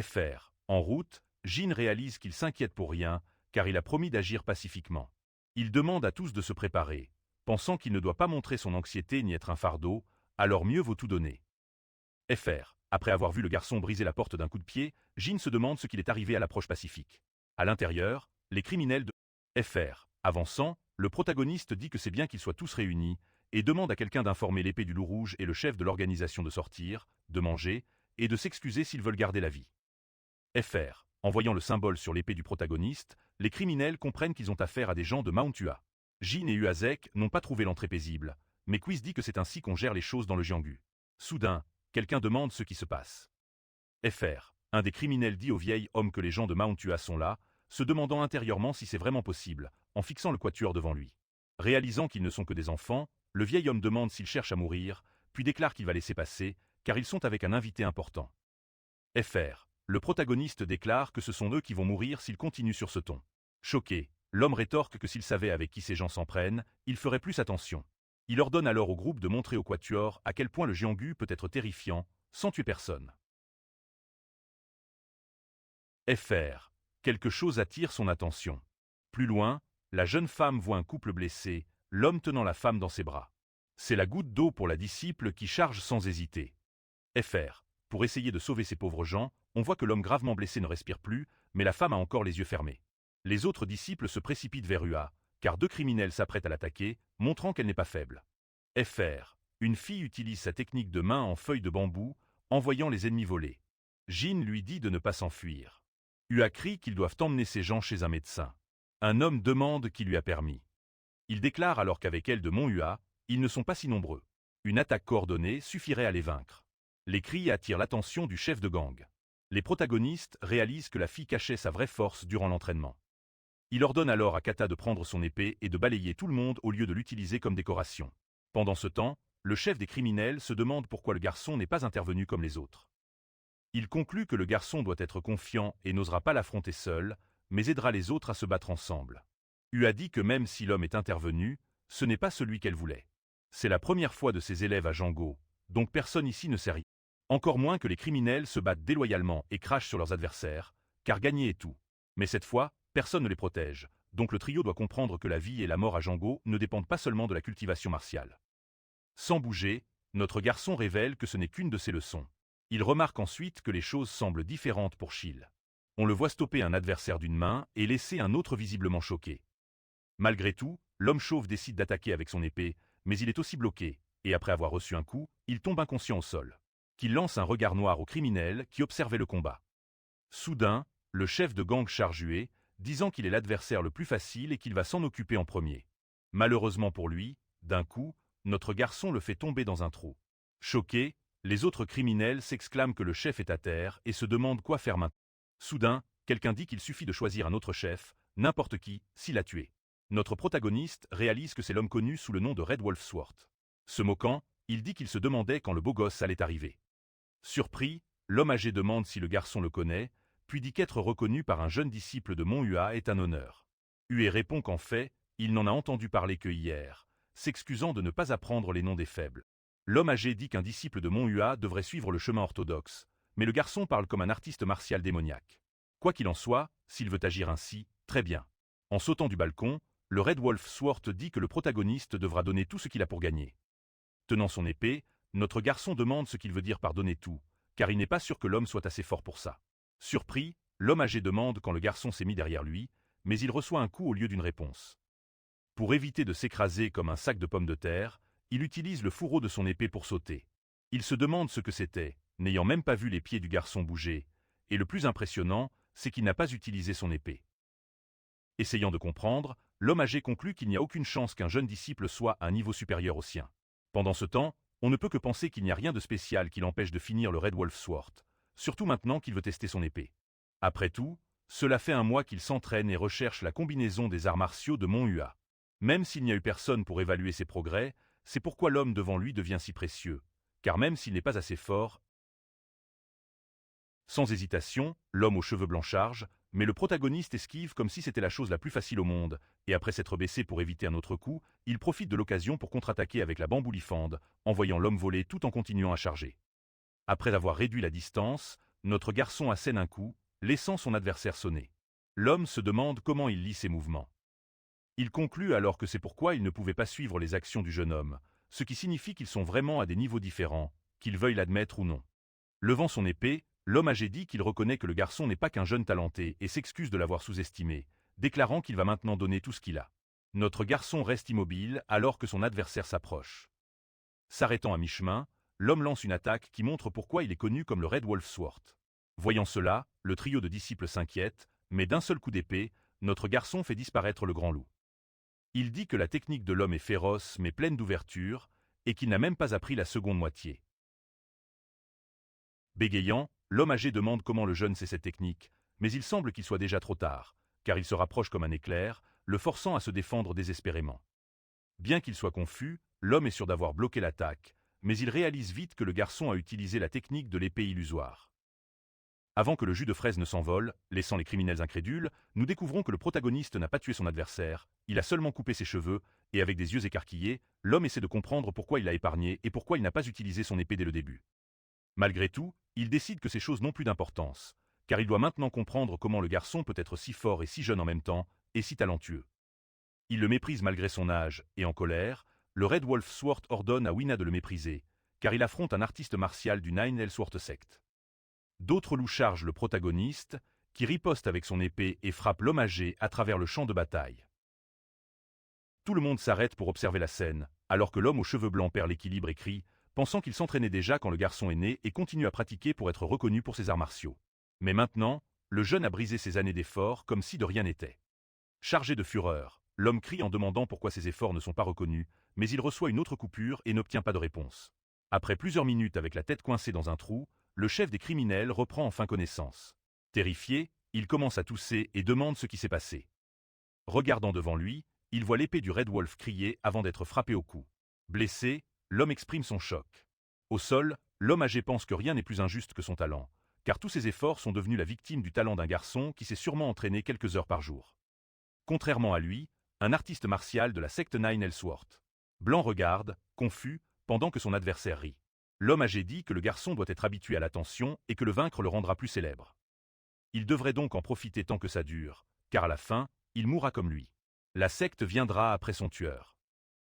Fr. En route, Jin réalise qu'il s'inquiète pour rien, car il a promis d'agir pacifiquement. Il demande à tous de se préparer, pensant qu'il ne doit pas montrer son anxiété ni être un fardeau, alors mieux vaut tout donner. Fr. Après avoir vu le garçon briser la porte d'un coup de pied, Jin se demande ce qu'il est arrivé à l'approche pacifique. À l'intérieur, les criminels de Fr. Avançant, le protagoniste dit que c'est bien qu'ils soient tous réunis, et demande à quelqu'un d'informer l'épée du loup rouge et le chef de l'organisation de sortir, de manger, et de s'excuser s'ils veulent garder la vie. Fr. En voyant le symbole sur l'épée du protagoniste, les criminels comprennent qu'ils ont affaire à des gens de Mount Ua. Jin et Uazek n'ont pas trouvé l'entrée paisible, mais Quiz dit que c'est ainsi qu'on gère les choses dans le Jianghu. Soudain, quelqu'un demande ce qui se passe. Fr. Un des criminels dit au vieil homme que les gens de Mount Ua sont là, se demandant intérieurement si c'est vraiment possible, en fixant le quatuor devant lui. Réalisant qu'ils ne sont que des enfants, le vieil homme demande s'ils cherchent à mourir, puis déclare qu'il va laisser passer, car ils sont avec un invité important. Fr. Le protagoniste déclare que ce sont eux qui vont mourir s'ils continuent sur ce ton. Choqué, l'homme rétorque que s'il savait avec qui ces gens s'en prennent, il ferait plus attention. Il ordonne alors au groupe de montrer au quatuor à quel point le Jianghu peut être terrifiant, sans tuer personne. Fr. Quelque chose attire son attention. Plus loin, la jeune femme voit un couple blessé, l'homme tenant la femme dans ses bras. C'est la goutte d'eau pour la disciple qui charge sans hésiter. Fr. Pour essayer de sauver ces pauvres gens, on voit que l'homme gravement blessé ne respire plus, mais la femme a encore les yeux fermés. Les autres disciples se précipitent vers Ua, car 2 criminels s'apprêtent à l'attaquer, montrant qu'elle n'est pas faible. Fr. Une fille utilise sa technique de main en feuille de bambou, envoyant les ennemis voler. Jin lui dit de ne pas s'enfuir. Ua crie qu'ils doivent emmener ces gens chez un médecin. Un homme demande qui lui a permis. Il déclare alors qu'avec elle de Mont Ua, ils ne sont pas si nombreux. Une attaque coordonnée suffirait à les vaincre. Les cris attirent l'attention du chef de gang. Les protagonistes réalisent que la fille cachait sa vraie force durant l'entraînement. Il ordonne alors à Kata de prendre son épée et de balayer tout le monde au lieu de l'utiliser comme décoration. Pendant ce temps, le chef des criminels se demande pourquoi le garçon n'est pas intervenu comme les autres. Il conclut que le garçon doit être confiant et n'osera pas l'affronter seul, mais aidera les autres à se battre ensemble. Ua dit que même si l'homme est intervenu, ce n'est pas celui qu'elle voulait. C'est la première fois de ses élèves à Django, donc personne ici ne sait rien. Encore moins que les criminels se battent déloyalement et crachent sur leurs adversaires, car gagner est tout. Mais cette fois, personne ne les protège, donc le trio doit comprendre que la vie et la mort à Django ne dépendent pas seulement de la cultivation martiale. Sans bouger, notre garçon révèle que ce n'est qu'une de ses leçons. Il remarque ensuite que les choses semblent différentes pour Chill. On le voit stopper un adversaire d'une main et laisser un autre visiblement choqué. Malgré tout, l'homme chauve décide d'attaquer avec son épée, mais il est aussi bloqué, et après avoir reçu un coup, il tombe inconscient au sol. Qu'il lance un regard noir aux criminels qui observaient le combat. Soudain, le chef de gang charge Ua, disant qu'il est l'adversaire le plus facile et qu'il va s'en occuper en premier. Malheureusement pour lui, d'un coup, notre garçon le fait tomber dans un trou. Choqués, les autres criminels s'exclament que le chef est à terre et se demandent quoi faire maintenant. Soudain, quelqu'un dit qu'il suffit de choisir un autre chef, n'importe qui, s'il l'a tué. Notre protagoniste réalise que c'est l'homme connu sous le nom de Red Wolf Sword. Se moquant, il dit qu'il se demandait quand le beau gosse allait arriver. Surpris, l'homme âgé demande si le garçon le connaît, puis dit qu'être reconnu par un jeune disciple de Mont Ua est un honneur. Ua répond qu'en fait, il n'en a entendu parler que hier, s'excusant de ne pas apprendre les noms des faibles. L'homme âgé dit qu'un disciple de Mont Ua devrait suivre le chemin orthodoxe, mais le garçon parle comme un artiste martial démoniaque. Quoi qu'il en soit, s'il veut agir ainsi, très bien. En sautant du balcon, le Red Wolf Sword dit que le protagoniste devra donner tout ce qu'il a pour gagner. Tenant son épée, notre garçon demande ce qu'il veut dire par donner tout, car il n'est pas sûr que l'homme soit assez fort pour ça. Surpris, l'homme âgé demande quand le garçon s'est mis derrière lui, mais il reçoit un coup au lieu d'une réponse. Pour éviter de s'écraser comme un sac de pommes de terre, il utilise le fourreau de son épée pour sauter. Il se demande ce que c'était, n'ayant même pas vu les pieds du garçon bouger, et le plus impressionnant, c'est qu'il n'a pas utilisé son épée. Essayant de comprendre, l'homme âgé conclut qu'il n'y a aucune chance qu'un jeune disciple soit à un niveau supérieur au sien. Pendant ce temps, on ne peut que penser qu'il n'y a rien de spécial qui l'empêche de finir le Red Wolf Sword. surtout maintenant qu'il veut tester son épée. Après tout, cela fait un mois qu'il s'entraîne et recherche la combinaison des arts martiaux de Mon Hua. Même s'il n'y a eu personne pour évaluer ses progrès, c'est pourquoi l'homme devant lui devient si précieux, car même s'il n'est pas assez fort, sans hésitation, l'homme aux cheveux blancs charge, mais le protagoniste esquive comme si c'était la chose la plus facile au monde, et après s'être baissé pour éviter un autre coup, il profite de l'occasion pour contre-attaquer avec la bamboulifende, envoyant l'homme voler tout en continuant à charger. Après avoir réduit la distance, notre garçon assène un coup, laissant son adversaire sonner. L'homme se demande comment il lit ses mouvements. Il conclut alors que c'est pourquoi il ne pouvait pas suivre les actions du jeune homme, ce qui signifie qu'ils sont vraiment à des niveaux différents, qu'il veuille l'admettre ou non. Levant son épée, l'homme âgé dit qu'il reconnaît que le garçon n'est pas qu'un jeune talenté et s'excuse de l'avoir sous-estimé, déclarant qu'il va maintenant donner tout ce qu'il a. Notre garçon reste immobile alors que son adversaire s'approche. S'arrêtant à mi-chemin, l'homme lance une attaque qui montre pourquoi il est connu comme le Red Wolf Sword. Voyant cela, le trio de disciples s'inquiète, mais d'un seul coup d'épée, notre garçon fait disparaître le grand loup. Il dit que la technique de l'homme est féroce mais pleine d'ouverture, et qu'il n'a même pas appris la seconde moitié. Bégayant, l'homme âgé demande comment le jeune sait cette technique, mais il semble qu'il soit déjà trop tard, car il se rapproche comme un éclair, le forçant à se défendre désespérément. Bien qu'il soit confus, l'homme est sûr d'avoir bloqué l'attaque, mais il réalise vite que le garçon a utilisé la technique de l'épée illusoire. Avant que le jus de fraise ne s'envole, laissant les criminels incrédules, nous découvrons que le protagoniste n'a pas tué son adversaire, il a seulement coupé ses cheveux, et avec des yeux écarquillés, l'homme essaie de comprendre pourquoi il l'a épargné et pourquoi il n'a pas utilisé son épée dès le début. Malgré tout, il décide que ces choses n'ont plus d'importance, car il doit maintenant comprendre comment le garçon peut être si fort et si jeune en même temps, et si talentueux. Il le méprise malgré son âge, et en colère, le Red Wolf Sword ordonne à Wina de le mépriser, car il affronte un artiste martial du Nine Sword Sect. D'autres loups chargent le protagoniste, qui riposte avec son épée et frappe l'homme âgé à travers le champ de bataille. Tout le monde s'arrête pour observer la scène, alors que l'homme aux cheveux blancs perd l'équilibre et crie, pensant qu'il s'entraînait déjà quand le garçon est né et continue à pratiquer pour être reconnu pour ses arts martiaux. Mais maintenant, le jeune a brisé ses années d'efforts comme si de rien n'était. Chargé de fureur, l'homme crie en demandant pourquoi ses efforts ne sont pas reconnus, mais il reçoit une autre coupure et n'obtient pas de réponse. Après plusieurs minutes avec la tête coincée dans un trou, le chef des criminels reprend enfin connaissance. Terrifié, il commence à tousser et demande ce qui s'est passé. Regardant devant lui, il voit l'épée du Red Wolf crier avant d'être frappé au cou. Blessé, l'homme exprime son choc. Au sol, l'homme âgé pense que rien n'est plus injuste que son talent, car tous ses efforts sont devenus la victime du talent d'un garçon qui s'est sûrement entraîné quelques heures par jour. Contrairement à lui, un artiste martial de la secte Nine Elsworth. Blanc regarde, confus, pendant que son adversaire rit. L'homme âgé dit que le garçon doit être habitué à l'attention et que le vaincre le rendra plus célèbre. Il devrait donc en profiter tant que ça dure, car à la fin, il mourra comme lui. La secte viendra après son tueur.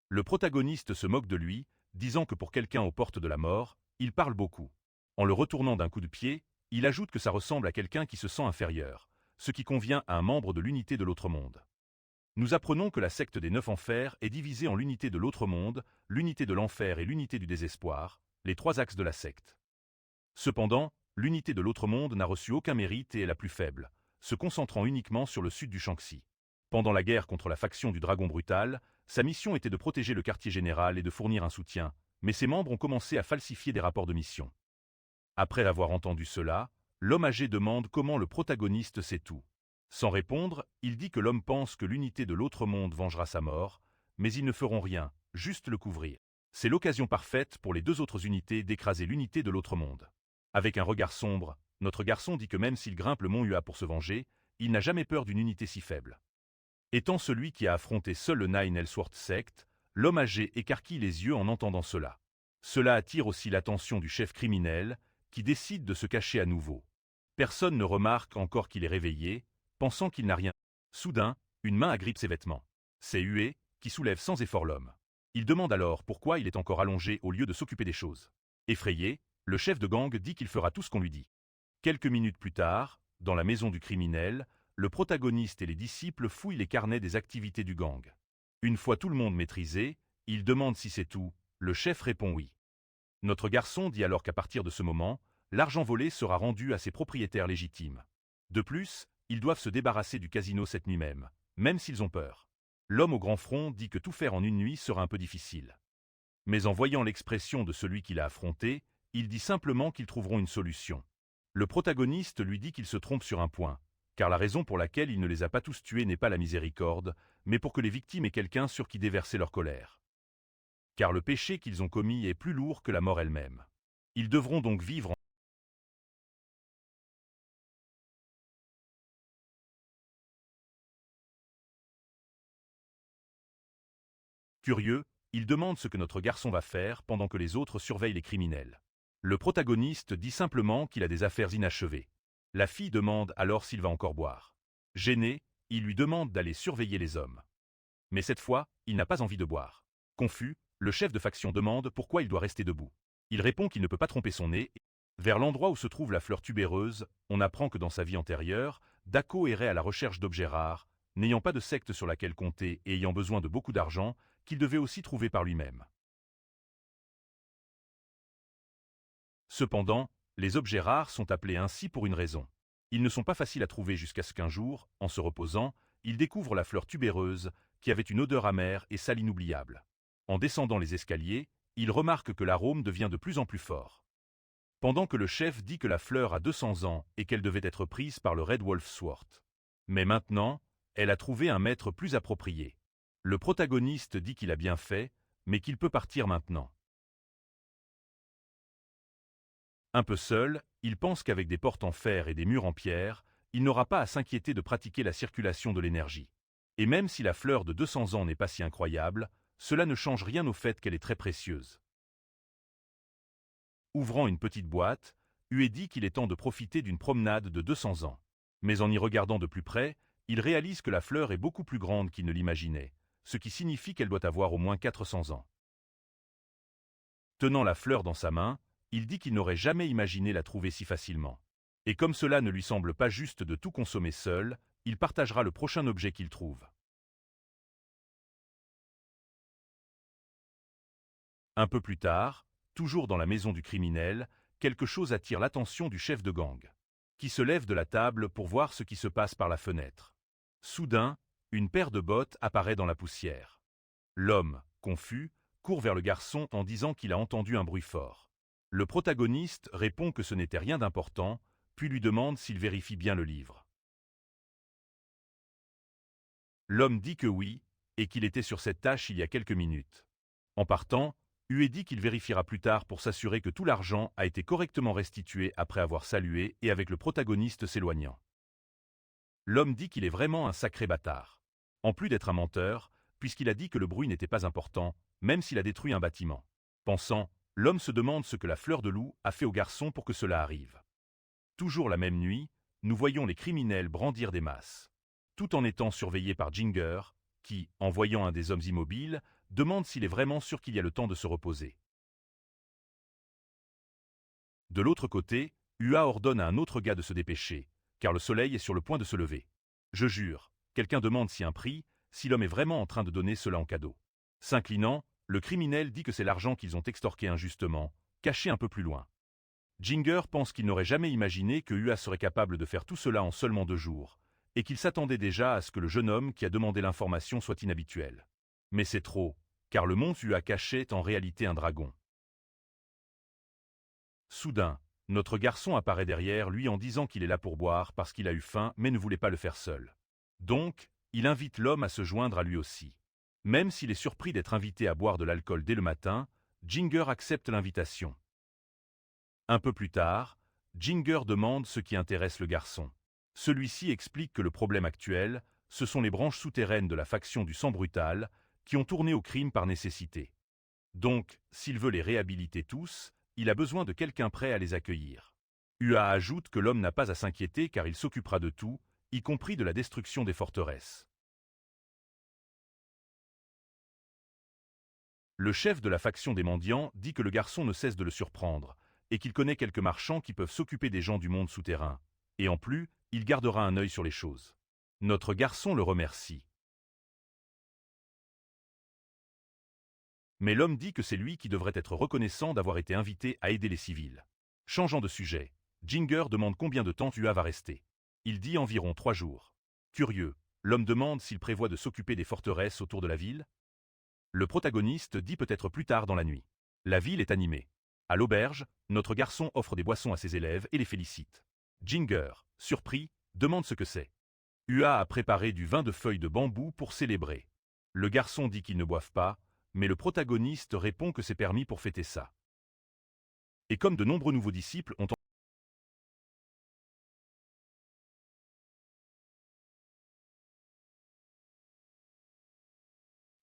Le protagoniste se moque de lui, disant que pour quelqu'un aux portes de la mort, il parle beaucoup. En le retournant d'un coup de pied, il ajoute que ça ressemble à quelqu'un qui se sent inférieur, ce qui convient à un membre de l'unité de l'autre monde. Nous apprenons que la secte des 9 enfers est divisée en l'unité de l'autre monde, l'unité de l'enfer et l'unité du désespoir, les 3 axes de la secte. Cependant, l'unité de l'autre monde n'a reçu aucun mérite et est la plus faible, se concentrant uniquement sur le sud du Shaanxi. Pendant la guerre contre la faction du Dragon Brutal, sa mission était de protéger le quartier général et de fournir un soutien, mais ses membres ont commencé à falsifier des rapports de mission. Après avoir entendu cela, l'homme âgé demande comment le protagoniste sait tout. Sans répondre, il dit que l'homme pense que l'unité de l'autre monde vengera sa mort, mais ils ne feront rien, juste le couvrir. C'est l'occasion parfaite pour les 2 autres unités d'écraser l'unité de l'autre monde. Avec un regard sombre, notre garçon dit que même s'il grimpe le mont Hua pour se venger, il n'a jamais peur d'une unité si faible. Étant celui qui a affronté seul le Nine Elsworth Sect, l'homme âgé écarquille les yeux en entendant cela. Cela attire aussi l'attention du chef criminel, qui décide de se cacher à nouveau. Personne ne remarque encore qu'il est réveillé, pensant qu'il n'a rien. Soudain, une main agrippe ses vêtements. C'est Hué, qui soulève sans effort l'homme. Il demande alors pourquoi il est encore allongé au lieu de s'occuper des choses. Effrayé, le chef de gang dit qu'il fera tout ce qu'on lui dit. Quelques minutes plus tard, dans la maison du criminel, le protagoniste et les disciples fouillent les carnets des activités du gang. Une fois tout le monde maîtrisé, il demande si c'est tout, le chef répond oui. Notre garçon dit alors qu'à partir de ce moment, l'argent volé sera rendu à ses propriétaires légitimes. De plus, ils doivent se débarrasser du casino cette nuit même s'ils ont peur. L'homme au grand front dit que tout faire en une nuit sera un peu difficile. Mais en voyant l'expression de celui qu'il a affronté, il dit simplement qu'ils trouveront une solution. Le protagoniste lui dit qu'il se trompe sur un point, car la raison pour laquelle il ne les a pas tous tués n'est pas la miséricorde, mais pour que les victimes aient quelqu'un sur qui déverser leur colère. Car le péché qu'ils ont commis est plus lourd que la mort elle-même. Ils devront donc vivre en curieux, il demande ce que notre garçon va faire pendant que les autres surveillent les criminels. Le protagoniste dit simplement qu'il a des affaires inachevées. La fille demande alors s'il va encore boire. Gêné, il lui demande d'aller surveiller les hommes. Mais cette fois, il n'a pas envie de boire. Confus, le chef de faction demande pourquoi il doit rester debout. Il répond qu'il ne peut pas tromper son nez. Vers l'endroit où se trouve la fleur tubéreuse, on apprend que dans sa vie antérieure, Dako errait à la recherche d'objets rares, n'ayant pas de secte sur laquelle compter et ayant besoin de beaucoup d'argent, qu'il devait aussi trouver par lui-même. Cependant, les objets rares sont appelés ainsi pour une raison. Ils ne sont pas faciles à trouver jusqu'à ce qu'un jour, en se reposant, il découvre la fleur tubéreuse, qui avait une odeur amère et sale inoubliable. En descendant les escaliers, il remarque que l'arôme devient de plus en plus fort. Pendant que le chef dit que la fleur a 200 ans et qu'elle devait être prise par le Red Wolf Sword. Mais maintenant, elle a trouvé un maître plus approprié. Le protagoniste dit qu'il a bien fait, mais qu'il peut partir maintenant. Un peu seul, il pense qu'avec des portes en fer et des murs en pierre, il n'aura pas à s'inquiéter de pratiquer la circulation de l'énergie. Et même si la fleur de 200 ans n'est pas si incroyable, cela ne change rien au fait qu'elle est très précieuse. Ouvrant une petite boîte, Ué dit qu'il est temps de profiter d'une promenade de 200 ans. Mais en y regardant de plus près, il réalise que la fleur est beaucoup plus grande qu'il ne l'imaginait, ce qui signifie qu'elle doit avoir au moins 400 ans. Tenant la fleur dans sa main, il dit qu'il n'aurait jamais imaginé la trouver si facilement. Et comme cela ne lui semble pas juste de tout consommer seul, il partagera le prochain objet qu'il trouve. Un peu plus tard, toujours dans la maison du criminel, quelque chose attire l'attention du chef de gang, qui se lève de la table pour voir ce qui se passe par la fenêtre. Soudain, une paire de bottes apparaît dans la poussière. L'homme, confus, court vers le garçon en disant qu'il a entendu un bruit fort. Le protagoniste répond que ce n'était rien d'important, puis lui demande s'il vérifie bien le livre. L'homme dit que oui, et qu'il était sur cette tâche il y a quelques minutes. En partant, Ué dit qu'il vérifiera plus tard pour s'assurer que tout l'argent a été correctement restitué après avoir salué et avec le protagoniste s'éloignant. L'homme dit qu'il est vraiment un sacré bâtard. En plus d'être un menteur, puisqu'il a dit que le bruit n'était pas important, même s'il a détruit un bâtiment. Pensant, l'homme se demande ce que la fleur de loup a fait au garçon pour que cela arrive. Toujours la même nuit, nous voyons les criminels brandir des masses. Tout en étant surveillés par Ginger, qui, en voyant un des hommes immobiles, demande s'il est vraiment sûr qu'il y a le temps de se reposer. De l'autre côté, Ua ordonne à un autre gars de se dépêcher, car le soleil est sur le point de se lever. Je jure, quelqu'un demande si un prix, si l'homme est vraiment en train de donner cela en cadeau. S'inclinant, le criminel dit que c'est l'argent qu'ils ont extorqué injustement, caché un peu plus loin. Ginger pense qu'il n'aurait jamais imaginé que Ua serait capable de faire tout cela en seulement 2 jours, et qu'il s'attendait déjà à ce que le jeune homme qui a demandé l'information soit inhabituel. Mais c'est trop, car le monstre Ua caché est en réalité un dragon. Soudain, notre garçon apparaît derrière lui en disant qu'il est là pour boire parce qu'il a eu faim mais ne voulait pas le faire seul. Donc, il invite l'homme à se joindre à lui aussi. Même s'il est surpris d'être invité à boire de l'alcool dès le matin, Ginger accepte l'invitation. Un peu plus tard, Ginger demande ce qui intéresse le garçon. Celui-ci explique que le problème actuel, ce sont les branches souterraines de la faction du sang brutal qui ont tourné au crime par nécessité. Donc, s'il veut les réhabiliter tous, il a besoin de quelqu'un prêt à les accueillir. Ua ajoute que l'homme n'a pas à s'inquiéter car il s'occupera de tout, y compris de la destruction des forteresses. Le chef de la faction des mendiants dit que le garçon ne cesse de le surprendre, et qu'il connaît quelques marchands qui peuvent s'occuper des gens du monde souterrain. Et en plus, il gardera un œil sur les choses. Notre garçon le remercie. Mais l'homme dit que c'est lui qui devrait être reconnaissant d'avoir été invité à aider les civils. Changeant de sujet, Ginger demande combien de temps Ua va rester. Il dit environ 3 jours. Curieux, l'homme demande s'il prévoit de s'occuper des forteresses autour de la ville. Le protagoniste dit peut-être plus tard dans la nuit. La ville est animée. À l'auberge, notre garçon offre des boissons à ses élèves et les félicite. Ginger, surpris, demande ce que c'est. Ua a préparé du vin de feuilles de bambou pour célébrer. Le garçon dit qu'ils ne boivent pas, mais le protagoniste répond que c'est permis pour fêter ça. Et comme de nombreux nouveaux disciples ont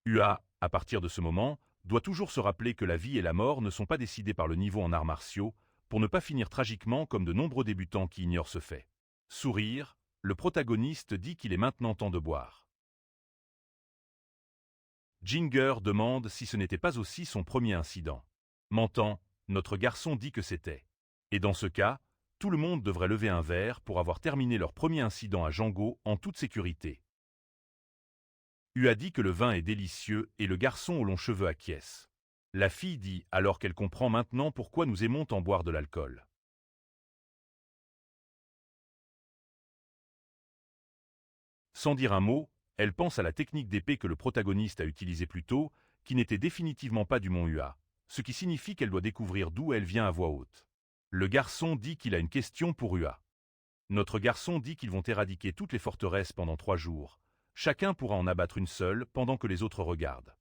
Ua, à partir de ce moment, doit toujours se rappeler que la vie et la mort ne sont pas décidées par le niveau en arts martiaux, pour ne pas finir tragiquement comme de nombreux débutants qui ignorent ce fait. Sourire, le protagoniste dit qu'il est maintenant temps de boire. Ginger demande si ce n'était pas aussi son premier incident. Mentant, notre garçon dit que c'était. Et dans ce cas, tout le monde devrait lever un verre pour avoir terminé leur premier incident à Django en toute sécurité. Ua dit que le vin est délicieux et le garçon aux longs cheveux acquiesce. La fille dit alors qu'elle comprend maintenant pourquoi nous aimons tant boire de l'alcool. Sans dire un mot, elle pense à la technique d'épée que le protagoniste a utilisée plus tôt, qui n'était définitivement pas du mont Ua, ce qui signifie qu'elle doit découvrir d'où elle vient à voix haute. Le garçon dit qu'il a une question pour Ua. Notre garçon dit qu'ils vont éradiquer toutes les forteresses pendant 3 jours. Chacun pourra en abattre une seule pendant que les autres regardent.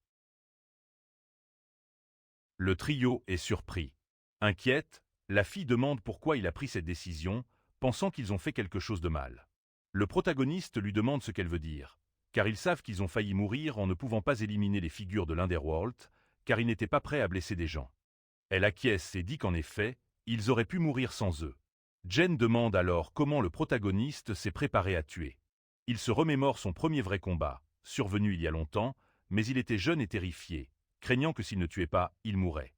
Le trio est surpris. Inquiète, la fille demande pourquoi il a pris cette décision, pensant qu'ils ont fait quelque chose de mal. Le protagoniste lui demande ce qu'elle veut dire, car ils savent qu'ils ont failli mourir en ne pouvant pas éliminer les figures de l'Underworld, car ils n'étaient pas prêts à blesser des gens. Elle acquiesce et dit qu'en effet, ils auraient pu mourir sans eux. Jen demande alors comment le protagoniste s'est préparé à tuer. Il se remémore son premier vrai combat, survenu il y a longtemps, mais il était jeune et terrifié, craignant que s'il ne tuait pas, il mourrait.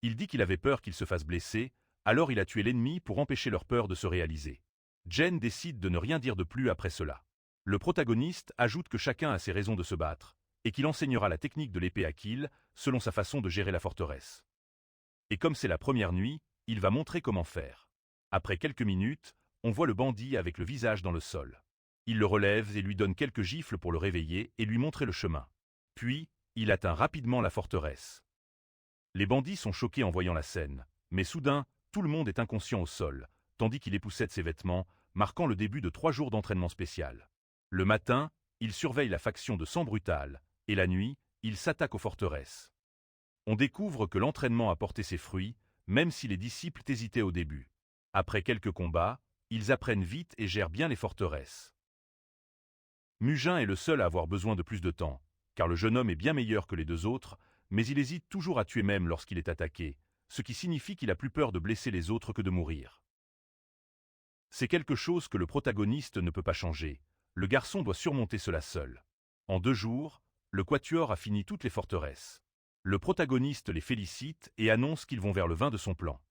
Il dit qu'il avait peur qu'il se fasse blesser, alors il a tué l'ennemi pour empêcher leur peur de se réaliser. Jen décide de ne rien dire de plus après cela. Le protagoniste ajoute que chacun a ses raisons de se battre, et qu'il enseignera la technique de l'épée à Kill, selon sa façon de gérer la forteresse. Et comme c'est la première nuit, il va montrer comment faire. Après quelques minutes, on voit le bandit avec le visage dans le sol. Il le relève et lui donne quelques gifles pour le réveiller et lui montrer le chemin. Puis, il atteint rapidement la forteresse. Les bandits sont choqués en voyant la scène, mais soudain, tout le monde est inconscient au sol, tandis qu'il époussette ses vêtements, marquant le début de 3 jours d'entraînement spécial. Le matin, il surveille la faction de sang brutal, et la nuit, il s'attaque aux forteresses. On découvre que l'entraînement a porté ses fruits, même si les disciples hésitaient au début. Après quelques combats, ils apprennent vite et gèrent bien les forteresses. Mugen est le seul à avoir besoin de plus de temps, car le jeune homme est bien meilleur que les 2 autres, mais il hésite toujours à tuer même lorsqu'il est attaqué, ce qui signifie qu'il a plus peur de blesser les autres que de mourir. C'est quelque chose que le protagoniste ne peut pas changer. Le garçon doit surmonter cela seul. En 2 jours, le quatuor a fini toutes les forteresses. Le protagoniste les félicite et annonce qu'ils vont vers le vin de son plan.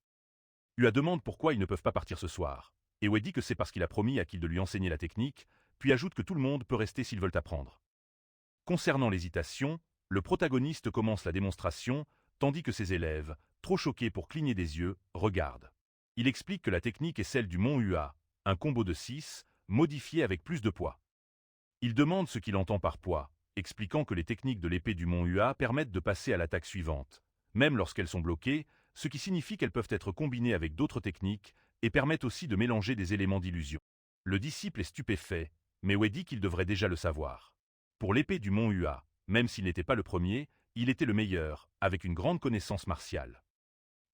Ua demande pourquoi ils ne peuvent pas partir ce soir, et Ue dit que c'est parce qu'il a promis à Kill de lui enseigner la technique, puis ajoute que tout le monde peut rester s'ils veulent apprendre. Concernant l'hésitation, le protagoniste commence la démonstration, tandis que ses élèves, trop choqués pour cligner des yeux, regardent. Il explique que la technique est celle du mont Ua, un combo de 6, modifié avec plus de poids. Il demande ce qu'il entend par poids, expliquant que les techniques de l'épée du mont Ua permettent de passer à l'attaque suivante, même lorsqu'elles sont bloquées, ce qui signifie qu'elles peuvent être combinées avec d'autres techniques et permettent aussi de mélanger des éléments d'illusion. Le disciple est stupéfait, mais Ue dit qu'il devrait déjà le savoir. Pour l'épée du mont Ua, même s'il n'était pas le premier, il était le meilleur, avec une grande connaissance martiale.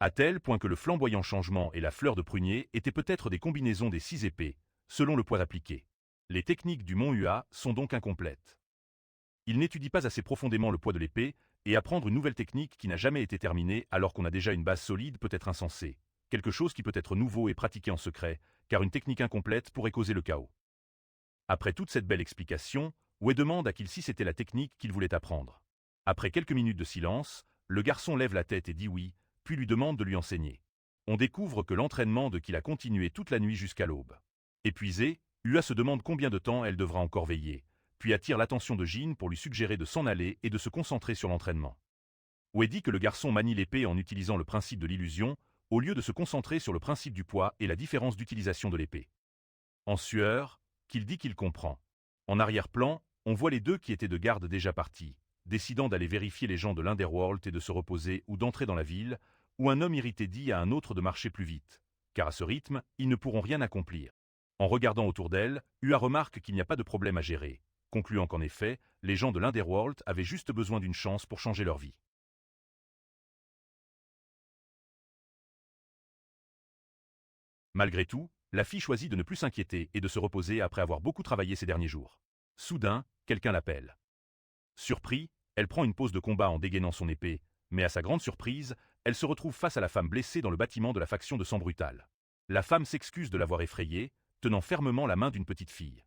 À tel point que le flamboyant changement et la fleur de prunier étaient peut-être des combinaisons des 6 épées, selon le poids appliqué. Les techniques du mont Ua sont donc incomplètes. Il n'étudie pas assez profondément le poids de l'épée, et apprendre une nouvelle technique qui n'a jamais été terminée alors qu'on a déjà une base solide peut être insensé. Quelque chose qui peut être nouveau et pratiqué en secret, car une technique incomplète pourrait causer le chaos. Après toute cette belle explication, Ue demande à Kill si c'était la technique qu'il voulait apprendre. Après quelques minutes de silence, le garçon lève la tête et dit oui, puis lui demande de lui enseigner. On découvre que l'entraînement de Kill a continué toute la nuit jusqu'à l'aube. Épuisée, Ua se demande combien de temps elle devra encore veiller, puis attire l'attention de Jin pour lui suggérer de s'en aller et de se concentrer sur l'entraînement. Ue dit que le garçon manie l'épée en utilisant le principe de l'illusion, au lieu de se concentrer sur le principe du poids et la différence d'utilisation de l'épée. En sueur, Kill dit qu'il comprend. En arrière-plan, On voit les deux qui étaient de garde déjà partis, décidant d'aller vérifier les gens de l'Underworld et de se reposer ou d'entrer dans la ville, où un homme irrité dit à un autre de marcher plus vite, car à ce rythme, ils ne pourront rien accomplir. En regardant autour d'elle, Ua remarque qu'il n'y a pas de problème à gérer, concluant qu'en effet, les gens de l'Underworld avaient juste besoin d'une chance pour changer leur vie. Malgré tout, la fille choisit de ne plus s'inquiéter et de se reposer après avoir beaucoup travaillé ces derniers jours. Soudain, quelqu'un l'appelle. Surpris, elle prend une pause de combat en dégainant son épée, mais à sa grande surprise, elle se retrouve face à la femme blessée dans le bâtiment de la faction de sang brutal. La femme s'excuse de l'avoir effrayée, tenant fermement la main d'une petite fille.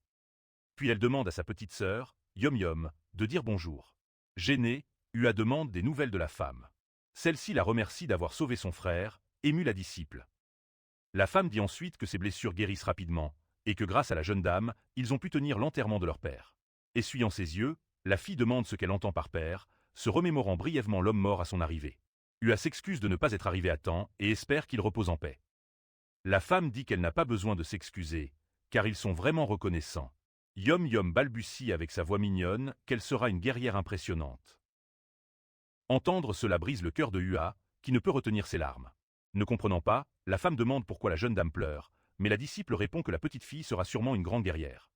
Puis elle demande à sa petite sœur, Yom Yom, de dire bonjour. Gênée, Ua demande des nouvelles de la femme. Celle-ci la remercie d'avoir sauvé son frère, émue la disciple. La femme dit ensuite que ses blessures guérissent rapidement, et que grâce à la jeune dame, ils ont pu tenir l'enterrement de leur père. Essuyant ses yeux, la fille demande ce qu'elle entend par père, se remémorant brièvement l'homme mort à son arrivée. Ua s'excuse de ne pas être arrivée à temps et espère qu'il repose en paix. La femme dit qu'elle n'a pas besoin de s'excuser, car ils sont vraiment reconnaissants. Yom Yom balbutie avec sa voix mignonne qu'elle sera une guerrière impressionnante. Entendre cela brise le cœur de Ua, qui ne peut retenir ses larmes. Ne comprenant pas, la femme demande pourquoi la jeune dame pleure, mais la disciple répond que la petite fille sera sûrement une grande guerrière.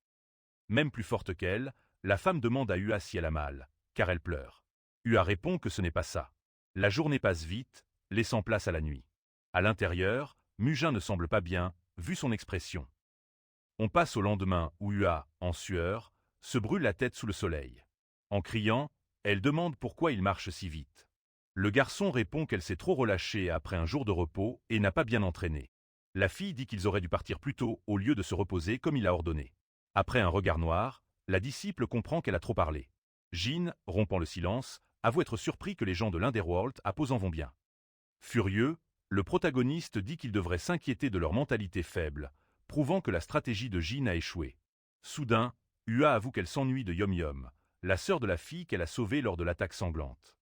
Même plus forte qu'elle, la femme demande à Ua si elle a mal, car elle pleure. Ua répond que ce n'est pas ça. La journée passe vite, laissant place à la nuit. À l'intérieur, Mujin ne semble pas bien, vu son expression. On passe au lendemain où Ua, en sueur, se brûle la tête sous le soleil. En criant, elle demande pourquoi il marche si vite. Le garçon répond qu'elle s'est trop relâchée après un jour de repos et n'a pas bien entraîné. La fille dit qu'ils auraient dû partir plus tôt au lieu de se reposer comme il a ordonné. Après un regard noir, la disciple comprend qu'elle a trop parlé. Jin, rompant le silence, avoue être surpris que les gens de l'Underworld apposant vont bien. Furieux, le protagoniste dit qu'il devrait s'inquiéter de leur mentalité faible, prouvant que la stratégie de Jin a échoué. Soudain, Ua avoue qu'elle s'ennuie de Yom Yom, la sœur de la fille qu'elle a sauvée lors de l'attaque sanglante.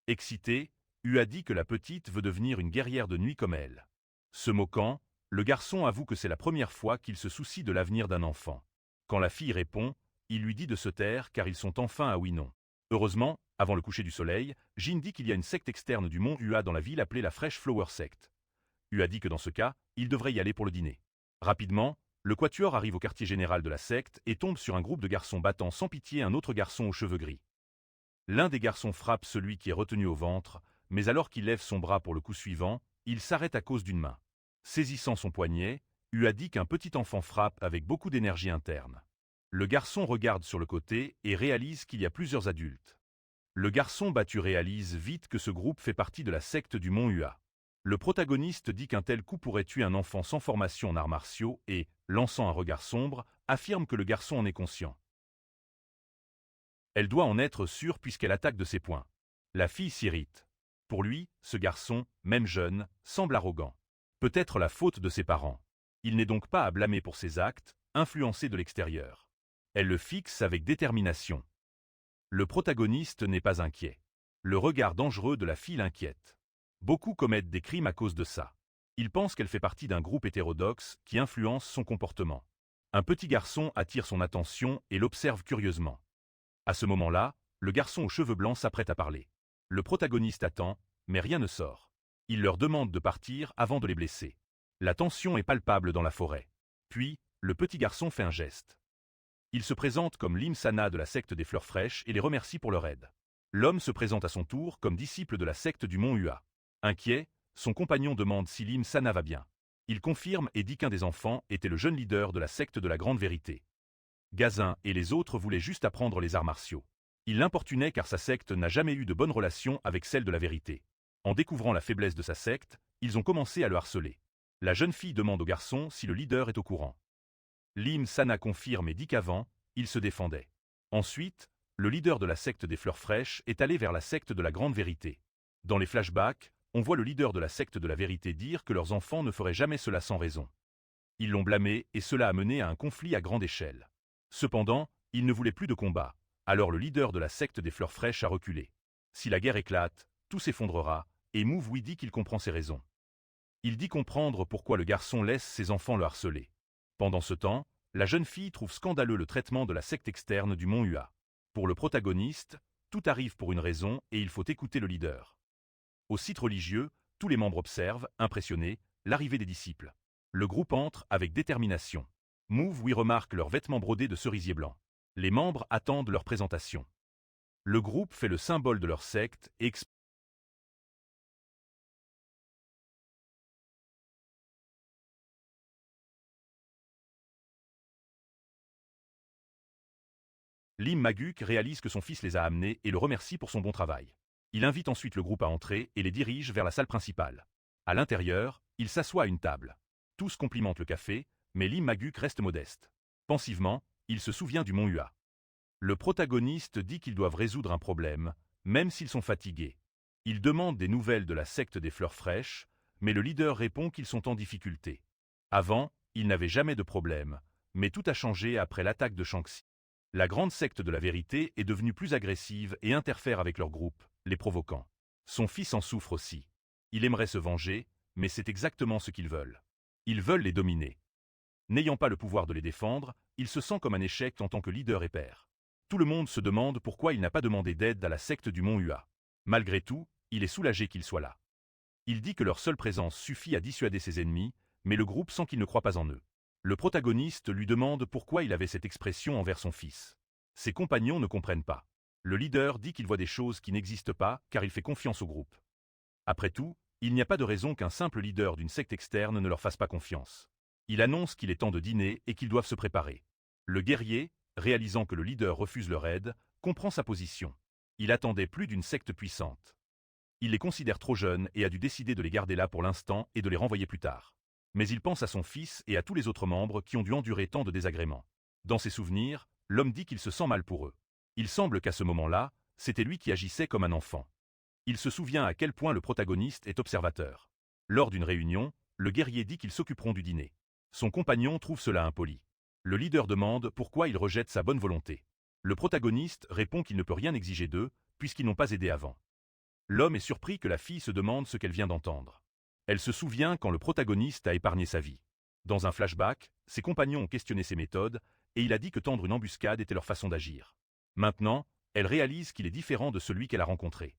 Excitée, Ua dit que la petite veut devenir une guerrière de nuit comme elle. Se moquant, le garçon avoue que c'est la première fois qu'il se soucie de l'avenir d'un enfant. Quand la fille répond, il lui dit de se taire car ils sont enfin à oui-non. Heureusement, avant le coucher du soleil, Jin dit qu'il y a une secte externe du mont Ua dans la ville appelée la Fresh Flower Sect. Ua dit que dans ce cas, il devrait y aller pour le dîner. Rapidement, le quatuor arrive au quartier général de la secte et tombe sur un groupe de garçons battant sans pitié un autre garçon aux cheveux gris. L'un des garçons frappe celui qui est retenu au ventre, mais alors qu'il lève son bras pour le coup suivant, il s'arrête à cause d'une main. Saisissant son poignet, Ua dit qu'un petit enfant frappe avec beaucoup d'énergie interne. Le garçon regarde sur le côté et réalise qu'il y a plusieurs adultes. Le garçon battu réalise vite que ce groupe fait partie de la secte du mont Ua. Le protagoniste dit qu'un tel coup pourrait tuer un enfant sans formation en arts martiaux et, lançant un regard sombre, affirme que le garçon en est conscient. Elle doit en être sûre puisqu'elle attaque de ses poings. La fille s'irrite. Pour lui, ce garçon, même jeune, semble arrogant. Peut-être la faute de ses parents. Il n'est donc pas à blâmer pour ses actes, influencés de l'extérieur. Elle le fixe avec détermination. Le protagoniste n'est pas inquiet. Le regard dangereux de la fille l'inquiète. Beaucoup commettent des crimes à cause de ça. Il pense qu'elle fait partie d'un groupe hétérodoxe qui influence son comportement. Un petit garçon attire son attention et l'observe curieusement. À ce moment-là, le garçon aux cheveux blancs s'apprête à parler. Le protagoniste attend, mais rien ne sort. Il leur demande de partir avant de les blesser. La tension est palpable dans la forêt. Puis, le petit garçon fait un geste. Il se présente comme Lim Sana de la secte des fleurs fraîches et les remercie pour leur aide. L'homme se présente à son tour comme disciple de la secte du mont Ua. Inquiet, son compagnon demande si Lim Sana va bien. Il confirme et dit qu'un des enfants était le jeune leader de la secte de la Grande Vérité. Gazin et les autres voulaient juste apprendre les arts martiaux. Il l'importunait car sa secte n'a jamais eu de bonne relation avec celle de la vérité. En découvrant la faiblesse de sa secte, ils ont commencé à le harceler. La jeune fille demande au garçon si le leader est au courant. Lim Sana confirme et dit qu'avant, il se défendait. Ensuite, le leader de la secte des fleurs fraîches est allé vers la secte de la Grande Vérité. Dans les flashbacks, on voit le leader de la secte de la vérité dire que leurs enfants ne feraient jamais cela sans raison. Ils l'ont blâmé et cela a mené à un conflit à grande échelle. Cependant, il ne voulait plus de combat, alors le leader de la secte des fleurs fraîches a reculé. Si la guerre éclate, tout s'effondrera, et Mouvoui dit qu'il comprend ses raisons. Il dit comprendre pourquoi le garçon laisse ses enfants le harceler. Pendant ce temps, La jeune fille trouve scandaleux le traitement de la secte externe du mont Hua. Pour le protagoniste, tout arrive pour une raison et il faut écouter le leader. Au site religieux, tous les membres observent, impressionnés, l'arrivée des disciples. Le groupe entre avec détermination. Move Wii remarque leurs vêtements brodés de cerisier blanc. Les membres attendent leur présentation. Le groupe fait le symbole de leur secte et Lim Maguk réalise que son fils les a amenés et le remercie pour son bon travail. Il invite ensuite le groupe à entrer et les dirige vers la salle principale. À l'intérieur, il s'assoit à une table. Tous complimentent le café, mais Lim Maguk reste modeste. Pensivement, il se souvient du mont Hua. Le protagoniste dit qu'ils doivent résoudre un problème, même s'ils sont fatigués. Il demande des nouvelles de la secte des fleurs fraîches, mais le leader répond qu'ils sont en difficulté. Avant, ils n'avaient jamais de problème, mais tout a changé après l'attaque de Shanxi. La grande secte de la vérité est devenue plus agressive et interfère avec leur groupe, les provoquant. Son fils en souffre aussi. Il aimerait se venger, mais c'est exactement ce qu'ils veulent. Ils veulent les dominer. N'ayant pas le pouvoir de les défendre, il se sent comme un échec en tant que leader et père. Tout le monde se demande pourquoi il n'a pas demandé d'aide à la secte du mont Hua. Malgré tout, il est soulagé qu'ils soient là. Il dit que leur seule présence suffit à dissuader ses ennemis, mais le groupe sent qu'il ne croit pas en eux. Le protagoniste lui demande pourquoi il avait cette expression envers son fils. Ses compagnons ne comprennent pas. Le leader dit qu'il voit des choses qui n'existent pas car il fait confiance au groupe. Après tout, il n'y a pas de raison qu'un simple leader d'une secte externe ne leur fasse pas confiance. Il annonce qu'il est temps de dîner et qu'ils doivent se préparer. Le guerrier, réalisant que le leader refuse leur aide, comprend sa position. Il attendait plus d'une secte puissante. Il les considère trop jeunes et a dû décider de les garder là pour l'instant et de les renvoyer plus tard. Mais il pense à son fils et à tous les autres membres qui ont dû endurer tant de désagréments. Dans ses souvenirs, l'homme dit qu'il se sent mal pour eux. Il semble qu'à ce moment-là, c'était lui qui agissait comme un enfant. Il se souvient à quel point le protagoniste est observateur. Lors d'une réunion, le guerrier dit qu'ils s'occuperont du dîner. Son compagnon trouve cela impoli. Le leader demande pourquoi il rejette sa bonne volonté. Le protagoniste répond qu'il ne peut rien exiger d'eux, puisqu'ils n'ont pas aidé avant. L'homme est surpris que la fille se demande ce qu'elle vient d'entendre. Elle se souvient quand le protagoniste a épargné sa vie. Dans un flashback, ses compagnons ont questionné ses méthodes, et il a dit que tendre une embuscade était leur façon d'agir. Maintenant, elle réalise qu'il est différent de celui qu'elle a rencontré.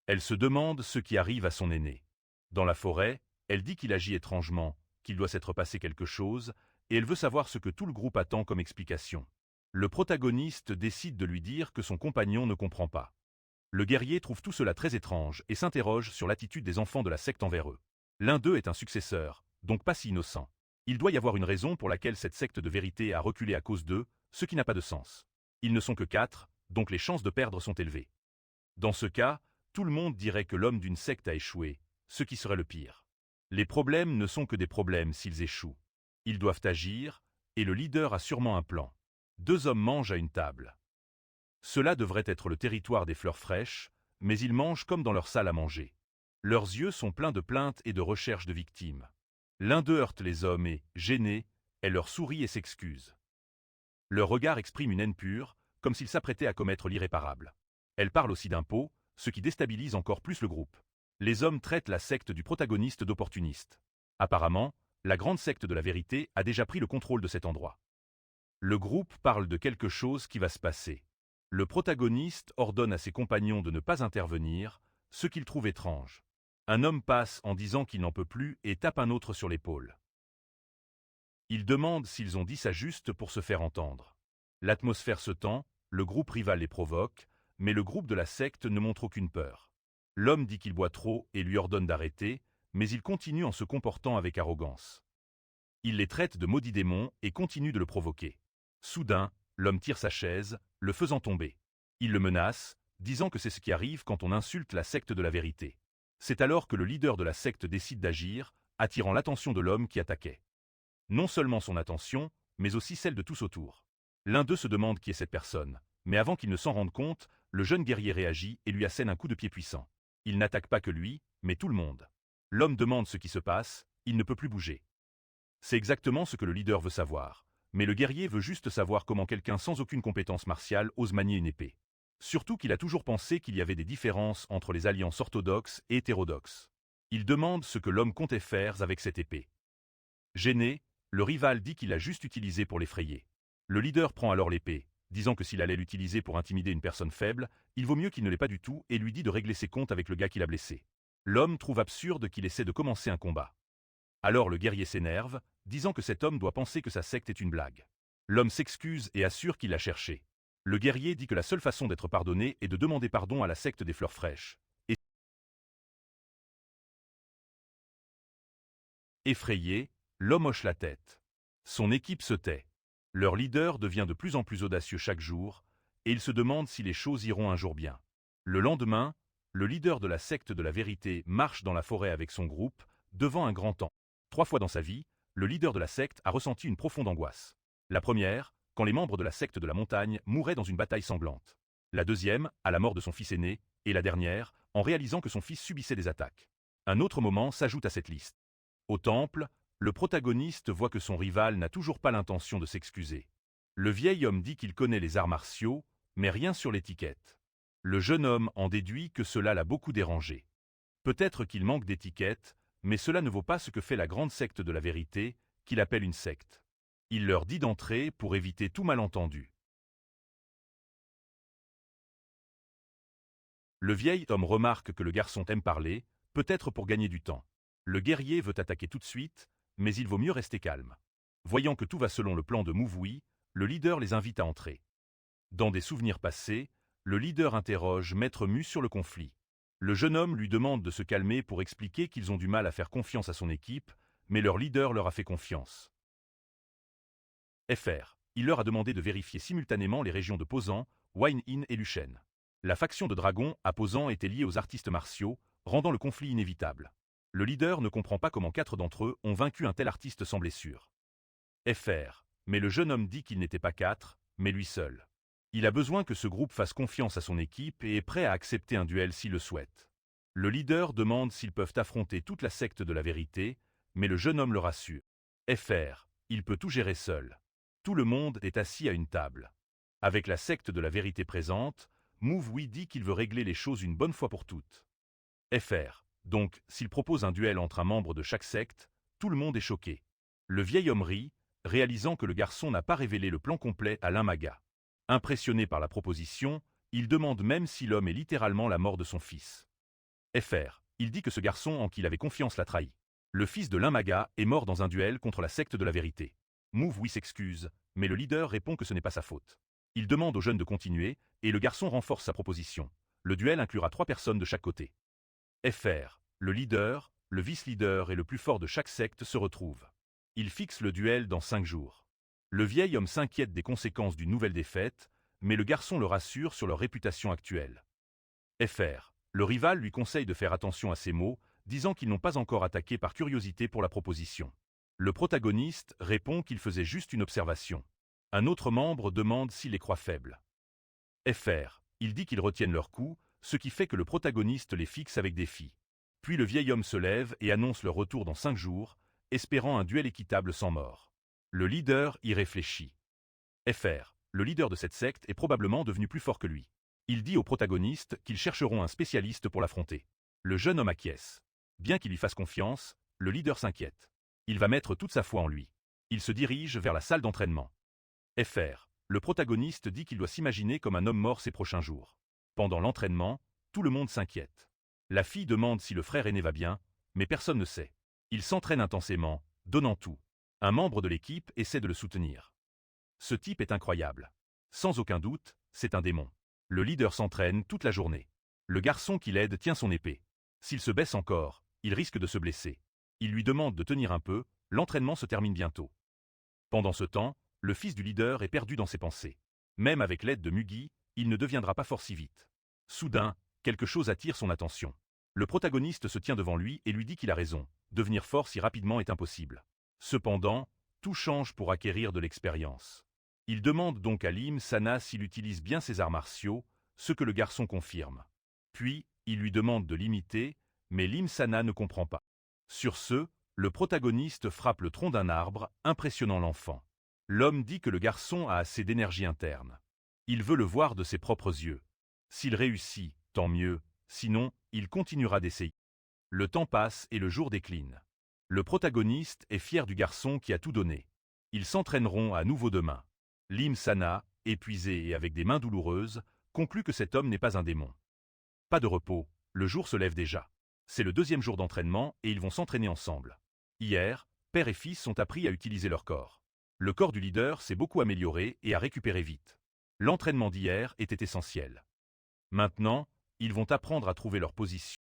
Elle se demande ce qui arrive à son aîné. Dans la forêt, elle dit qu'il agit étrangement, qu'il doit s'être passé quelque chose, et elle veut savoir ce que tout le groupe attend comme explication. Le protagoniste décide de lui dire que son compagnon ne comprend pas. Le guerrier trouve tout cela très étrange et s'interroge sur l'attitude des enfants de la secte envers eux. L'un d'eux est un successeur, donc pas si innocent. Il doit y avoir une raison pour laquelle cette secte de vérité a reculé à cause d'eux, ce qui n'a pas de sens. Ils ne sont que 4, donc les chances de perdre sont élevées. Dans ce cas, tout le monde dirait que l'homme d'une secte a échoué, ce qui serait le pire. Les problèmes ne sont que des problèmes s'ils échouent. Ils doivent agir, et le leader a sûrement un plan. 2 hommes mangent à une table. Cela devrait être le territoire des fleurs fraîches, mais ils mangent comme dans leur salle à manger. Leurs yeux sont pleins de plaintes et de recherches de victimes. L'un d'eux heurte les hommes et, gêné, elle leur sourit et s'excuse. Leur regard exprime une haine pure, comme s'ils s'apprêtaient à commettre l'irréparable. Elle parle aussi d'impôts, ce qui déstabilise encore plus le groupe. Les hommes traitent la secte du protagoniste d'opportuniste. Apparemment, la grande secte de la vérité a déjà pris le contrôle de cet endroit. Le groupe parle de quelque chose qui va se passer. Le protagoniste ordonne à ses compagnons de ne pas intervenir, ce qu'il trouve étrange. Un homme passe en disant qu'il n'en peut plus et tape un autre sur l'épaule. Il demande s'ils ont dit ça juste pour se faire entendre. L'atmosphère se tend, le groupe rival les provoque, mais le groupe de la secte ne montre aucune peur. L'homme dit qu'il boit trop et lui ordonne d'arrêter, mais il continue en se comportant avec arrogance. Il les traite de maudits démons et continue de le provoquer. Soudain, l'homme tire sa chaise, le faisant tomber. Il le menace, disant que c'est ce qui arrive quand on insulte la secte de la vérité. C'est alors que le leader de la secte décide d'agir, attirant l'attention de l'homme qui attaquait. Non seulement son attention, mais aussi celle de tous autour. L'un d'eux se demande qui est cette personne, mais avant qu'il ne s'en rende compte, le jeune guerrier réagit et lui assène un coup de pied puissant. Il n'attaque pas que lui, mais tout le monde. L'homme demande ce qui se passe, il ne peut plus bouger. C'est exactement ce que le leader veut savoir, mais le guerrier veut juste savoir comment quelqu'un sans aucune compétence martiale ose manier une épée. Surtout qu'il a toujours pensé qu'il y avait des différences entre les alliances orthodoxes et hétérodoxes. Il demande ce que l'homme comptait faire avec cette épée. Gêné, Le rival dit qu'il l'a juste utilisé pour l'effrayer. Le leader prend alors l'épée, disant que s'il allait l'utiliser pour intimider une personne faible, il vaut mieux qu'il ne l'ait pas du tout et lui dit de régler ses comptes avec le gars qui l'a blessé. L'homme trouve absurde qu'il essaie de commencer un combat. Alors le guerrier s'énerve, disant que cet homme doit penser que sa secte est une blague. L'homme s'excuse et assure qu'il l'a cherché. Le guerrier dit que la seule façon d'être pardonné est de demander pardon à la secte des fleurs fraîches. Effrayé, l'homme hoche la tête. Son équipe se tait. Leur leader devient de plus en plus audacieux chaque jour, et il se demande si les choses iront un jour bien. Le lendemain, le leader de la secte de la vérité marche dans la forêt avec son groupe, devant un grand temple. 3 fois dans sa vie, le leader de la secte a ressenti une profonde angoisse. La première, quand les membres de la secte de la montagne mouraient dans une bataille sanglante. La deuxième, à la mort de son fils aîné, et la dernière, en réalisant que son fils subissait des attaques. Un autre moment s'ajoute à cette liste. Au temple, le protagoniste voit que son rival n'a toujours pas l'intention de s'excuser. Le vieil homme dit qu'il connaît les arts martiaux, mais rien sur l'étiquette. Le jeune homme en déduit que cela l'a beaucoup dérangé. Peut-être qu'il manque d'étiquette, mais cela ne vaut pas ce que fait la grande secte de la vérité, qu'il appelle une secte. Il leur dit d'entrer pour éviter tout malentendu. Le vieil homme remarque que le garçon aime parler, peut-être pour gagner du temps. Le guerrier veut attaquer tout de suite, mais il vaut mieux rester calme. Voyant que tout va selon le plan de Mouvoui, le leader les invite à entrer. Dans des souvenirs passés, le leader interroge Maître Mu sur le conflit. Le jeune homme lui demande de se calmer pour expliquer qu'ils ont du mal à faire confiance à son équipe, mais leur leader leur a fait confiance. FR. Il leur a demandé de vérifier simultanément les régions de Posan, Wine-In et Luchen. La faction de dragons à Posan était liée aux artistes martiaux, rendant le conflit inévitable. Le leader ne comprend pas comment 4 d'entre eux ont vaincu un tel artiste sans blessure. FR. Mais le jeune homme dit qu'il n'était pas 4, mais lui seul. Il a besoin que ce groupe fasse confiance à son équipe et est prêt à accepter un duel s'il le souhaite. Le leader demande s'ils peuvent affronter toute la secte de la vérité, mais le jeune homme le rassure. FR. Il peut tout gérer seul. Tout le monde est assis à une table. Avec la secte de la vérité présente, Mouvoui dit qu'il veut régler les choses une bonne fois pour toutes. FR. Donc, s'il propose un duel entre un membre de chaque secte, tout le monde est choqué. Le vieil homme rit, réalisant que le garçon n'a pas révélé le plan complet à l'Imaga. Impressionné par la proposition, il demande même si l'homme est littéralement la mort de son fils. FR. Il dit que ce garçon en qui il avait confiance l'a trahi. Le fils de l'Imaga est mort dans un duel contre la secte de la vérité. Mouvoui s'excuse, mais le leader répond que ce n'est pas sa faute. Il demande au jeune de continuer, et le garçon renforce sa proposition. Le duel inclura 3 personnes de chaque côté. FR. Le leader, le vice-leader et le plus fort de chaque secte se retrouvent. Ils fixent le duel dans 5 jours. Le vieil homme s'inquiète des conséquences d'une nouvelle défaite, mais le garçon le rassure sur leur réputation actuelle. FR. Le rival lui conseille de faire attention à ses mots, disant qu'ils n'ont pas encore attaqué par curiosité pour la proposition. Le protagoniste répond qu'il faisait juste une observation. Un autre membre demande s'il les croit faibles. FR. Il dit qu'ils retiennent leur coup, ce qui fait que le protagoniste les fixe avec défi. Puis le vieil homme se lève et annonce leur retour dans 5 jours, espérant un duel équitable sans mort. Le leader y réfléchit. FR. Le leader de cette secte est probablement devenu plus fort que lui. Il dit au protagoniste qu'ils chercheront un spécialiste pour l'affronter. Le jeune homme acquiesce. Bien qu'il lui fasse confiance, le leader s'inquiète. Il va mettre toute sa foi en lui. Il se dirige vers la salle d'entraînement. FR. Le protagoniste dit qu'il doit s'imaginer comme un homme mort ces prochains jours. Pendant l'entraînement, tout le monde s'inquiète. La fille demande si le frère aîné va bien, mais personne ne sait. Il s'entraîne intensément, donnant tout. Un membre de l'équipe essaie de le soutenir. Ce type est incroyable. Sans aucun doute, c'est un démon. Le leader s'entraîne toute la journée. Le garçon qui l'aide tient son épée. S'il se baisse encore, il risque de se blesser. Il lui demande de tenir un peu, l'entraînement se termine bientôt. Pendant ce temps, le fils du leader est perdu dans ses pensées. Même avec l'aide de Mugi, il ne deviendra pas fort si vite. Soudain, quelque chose attire son attention. Le protagoniste se tient devant lui et lui dit qu'il a raison, devenir fort si rapidement est impossible. Cependant, tout change pour acquérir de l'expérience. Il demande donc à Lim Sana s'il utilise bien ses arts martiaux, ce que le garçon confirme. Puis, il lui demande de l'imiter, mais Lim Sana ne comprend pas. Sur ce, le protagoniste frappe le tronc d'un arbre, impressionnant l'enfant. L'homme dit que le garçon a assez d'énergie interne. Il veut le voir de ses propres yeux. S'il réussit, tant mieux, sinon, il continuera d'essayer. Le temps passe et le jour décline. Le protagoniste est fier du garçon qui a tout donné. Ils s'entraîneront à nouveau demain. Lim Sana, épuisé et avec des mains douloureuses, conclut que cet homme n'est pas un démon. Pas de repos, le jour se lève déjà. C'est le deuxième jour d'entraînement et ils vont s'entraîner ensemble. Hier, père et fils ont appris à utiliser leur corps. Le corps du leader s'est beaucoup amélioré et a récupéré vite. L'entraînement d'hier était essentiel. Maintenant, ils vont apprendre à trouver leur position.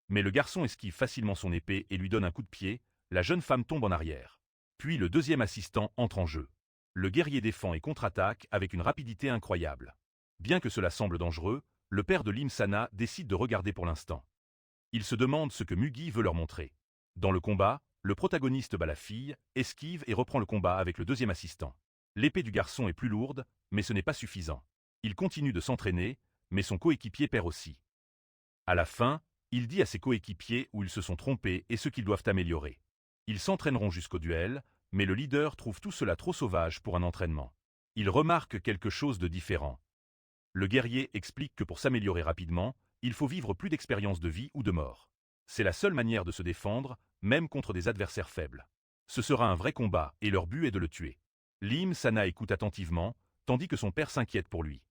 Mais le garçon esquive facilement son épée et lui donne un coup de pied, la jeune femme tombe en arrière. Puis le deuxième assistant entre en jeu. Le guerrier défend et contre-attaque avec une rapidité incroyable. Bien que cela semble dangereux, le père de Lim Sana décide de regarder pour l'instant. Il se demande ce que Mugi veut leur montrer. Dans le combat, le protagoniste bat la fille, esquive et reprend le combat avec le deuxième assistant. L'épée du garçon est plus lourde, mais ce n'est pas suffisant. Il continue de s'entraîner, mais son coéquipier perd aussi. À la fin, il dit à ses coéquipiers où ils se sont trompés et ce qu'ils doivent améliorer. Ils s'entraîneront jusqu'au duel, mais le leader trouve tout cela trop sauvage pour un entraînement. Il remarque quelque chose de différent. Le guerrier explique que pour s'améliorer rapidement, il faut vivre plus d'expériences de vie ou de mort. C'est la seule manière de se défendre, même contre des adversaires faibles. Ce sera un vrai combat et leur but est de le tuer. Lim Sana écoute attentivement, tandis que son père s'inquiète pour lui.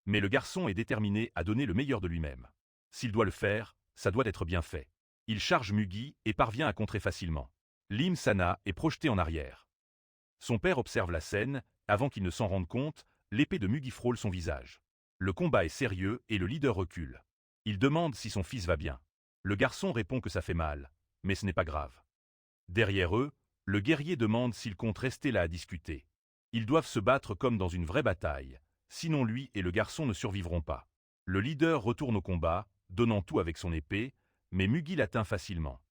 Mais le garçon est déterminé à donner le meilleur de lui-même. S'il doit le faire, ça doit être bien fait. Il charge Mugi et parvient à contrer facilement. Lim Sana est projeté en arrière. Son père observe la scène, avant qu'il ne s'en rende compte, l'épée de Mugi frôle son visage. Le combat est sérieux et le leader recule. Il demande si son fils va bien. Le garçon répond que ça fait mal, mais ce n'est pas grave. Derrière eux, le guerrier demande s'ils comptent rester là à discuter. Ils doivent se battre comme dans une vraie bataille, sinon lui et le garçon ne survivront pas. Le leader retourne au combat, donnant tout avec son épée, mais Mugi l'atteint facilement.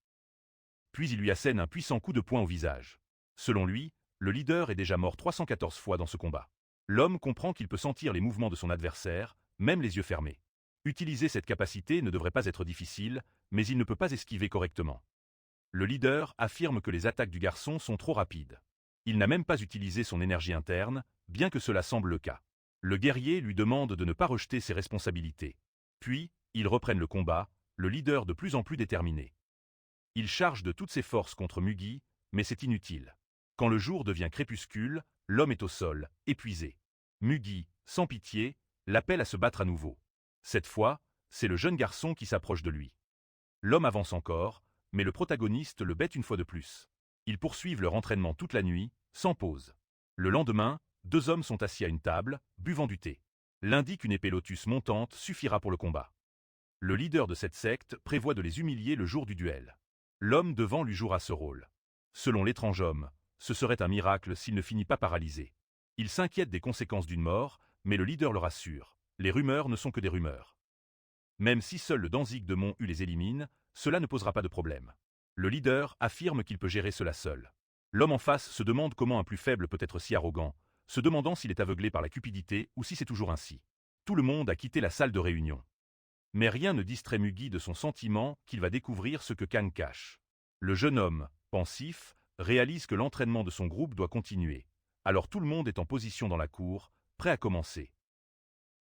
Puis il lui assène un puissant coup de poing au visage. Selon lui, le leader est déjà mort 314 fois dans ce combat. L'homme comprend qu'il peut sentir les mouvements de son adversaire, même les yeux fermés. Utiliser cette capacité ne devrait pas être difficile, mais il ne peut pas esquiver correctement. Le leader affirme que les attaques du garçon sont trop rapides. Il n'a même pas utilisé son énergie interne, bien que cela semble le cas. Le guerrier lui demande de ne pas rejeter ses responsabilités. Puis, ils reprennent le combat, le leader de plus en plus déterminé. Il charge de toutes ses forces contre Mugi, mais c'est inutile. Quand le jour devient crépuscule, l'homme est au sol, épuisé. Mugi, sans pitié, l'appelle à se battre à nouveau. Cette fois, c'est le jeune garçon qui s'approche de lui. L'homme avance encore, mais le protagoniste le bête une fois de plus. Ils poursuivent leur entraînement toute la nuit, sans pause. Le lendemain, deux hommes sont assis à une table, buvant du thé. L'un dit qu'une épée lotus montante suffira pour le combat. Le leader de cette secte prévoit de les humilier le jour du duel. L'homme devant lui jouera ce rôle. Selon l'étrange homme, ce serait un miracle s'il ne finit pas paralysé. Il s'inquiète des conséquences d'une mort, mais le leader le rassure. Les rumeurs ne sont que des rumeurs. Même si seul le Danzig de Mont-U les élimine, cela ne posera pas de problème. Le leader affirme qu'il peut gérer cela seul. L'homme en face se demande comment un plus faible peut être si arrogant, se demandant s'il est aveuglé par la cupidité ou si c'est toujours ainsi. Tout le monde a quitté la salle de réunion. Mais rien ne distrait Mugi de son sentiment qu'il va découvrir ce que Kang cache. Le jeune homme, pensif, réalise que l'entraînement de son groupe doit continuer. Alors tout le monde est en position dans la cour, prêt à commencer.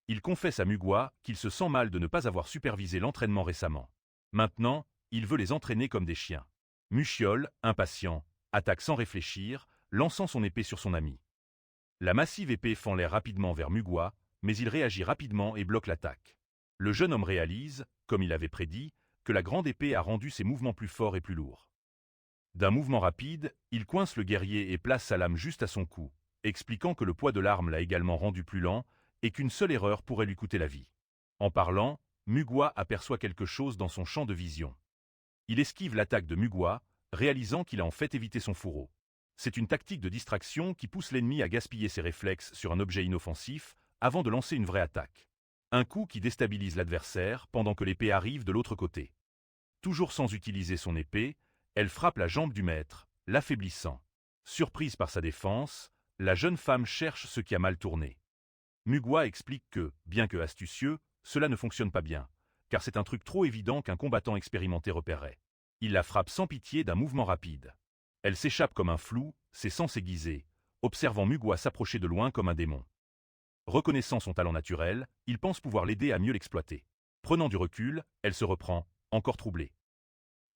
Il confesse à Mugwa qu'il se sent mal de ne pas avoir supervisé l'entraînement récemment. Maintenant, il veut les entraîner comme des chiens. Muchiol, impatient, attaque sans réfléchir, lançant son épée sur son ami. La massive épée fend l'air rapidement vers Mugwa, mais il réagit rapidement et bloque l'attaque. Le jeune homme réalise, comme il avait prédit, que la grande épée a rendu ses mouvements plus forts et plus lourds. D'un mouvement rapide, il coince le guerrier et place sa lame juste à son cou, expliquant que le poids de l'arme l'a également rendu plus lent et qu'une seule erreur pourrait lui coûter la vie. En parlant, Mugwa aperçoit quelque chose dans son champ de vision. Il esquive l'attaque de Mugwa, réalisant qu'il a en fait évité son fourreau. C'est une tactique de distraction qui pousse l'ennemi à gaspiller ses réflexes sur un objet inoffensif avant de lancer une vraie attaque. Un coup qui déstabilise l'adversaire pendant que l'épée arrive de l'autre côté. Toujours sans utiliser son épée, elle frappe la jambe du maître, l'affaiblissant. Surprise par sa défense, la jeune femme cherche ce qui a mal tourné. Mugwa explique que, bien que astucieux, cela ne fonctionne pas bien, car c'est un truc trop évident qu'un combattant expérimenté repérerait. Il la frappe sans pitié d'un mouvement rapide. Elle s'échappe comme un flou, ses sens aiguisés, observant Mugwa s'approcher de loin comme un démon. Reconnaissant son talent naturel, il pense pouvoir l'aider à mieux l'exploiter. Prenant du recul, elle se reprend, encore troublée.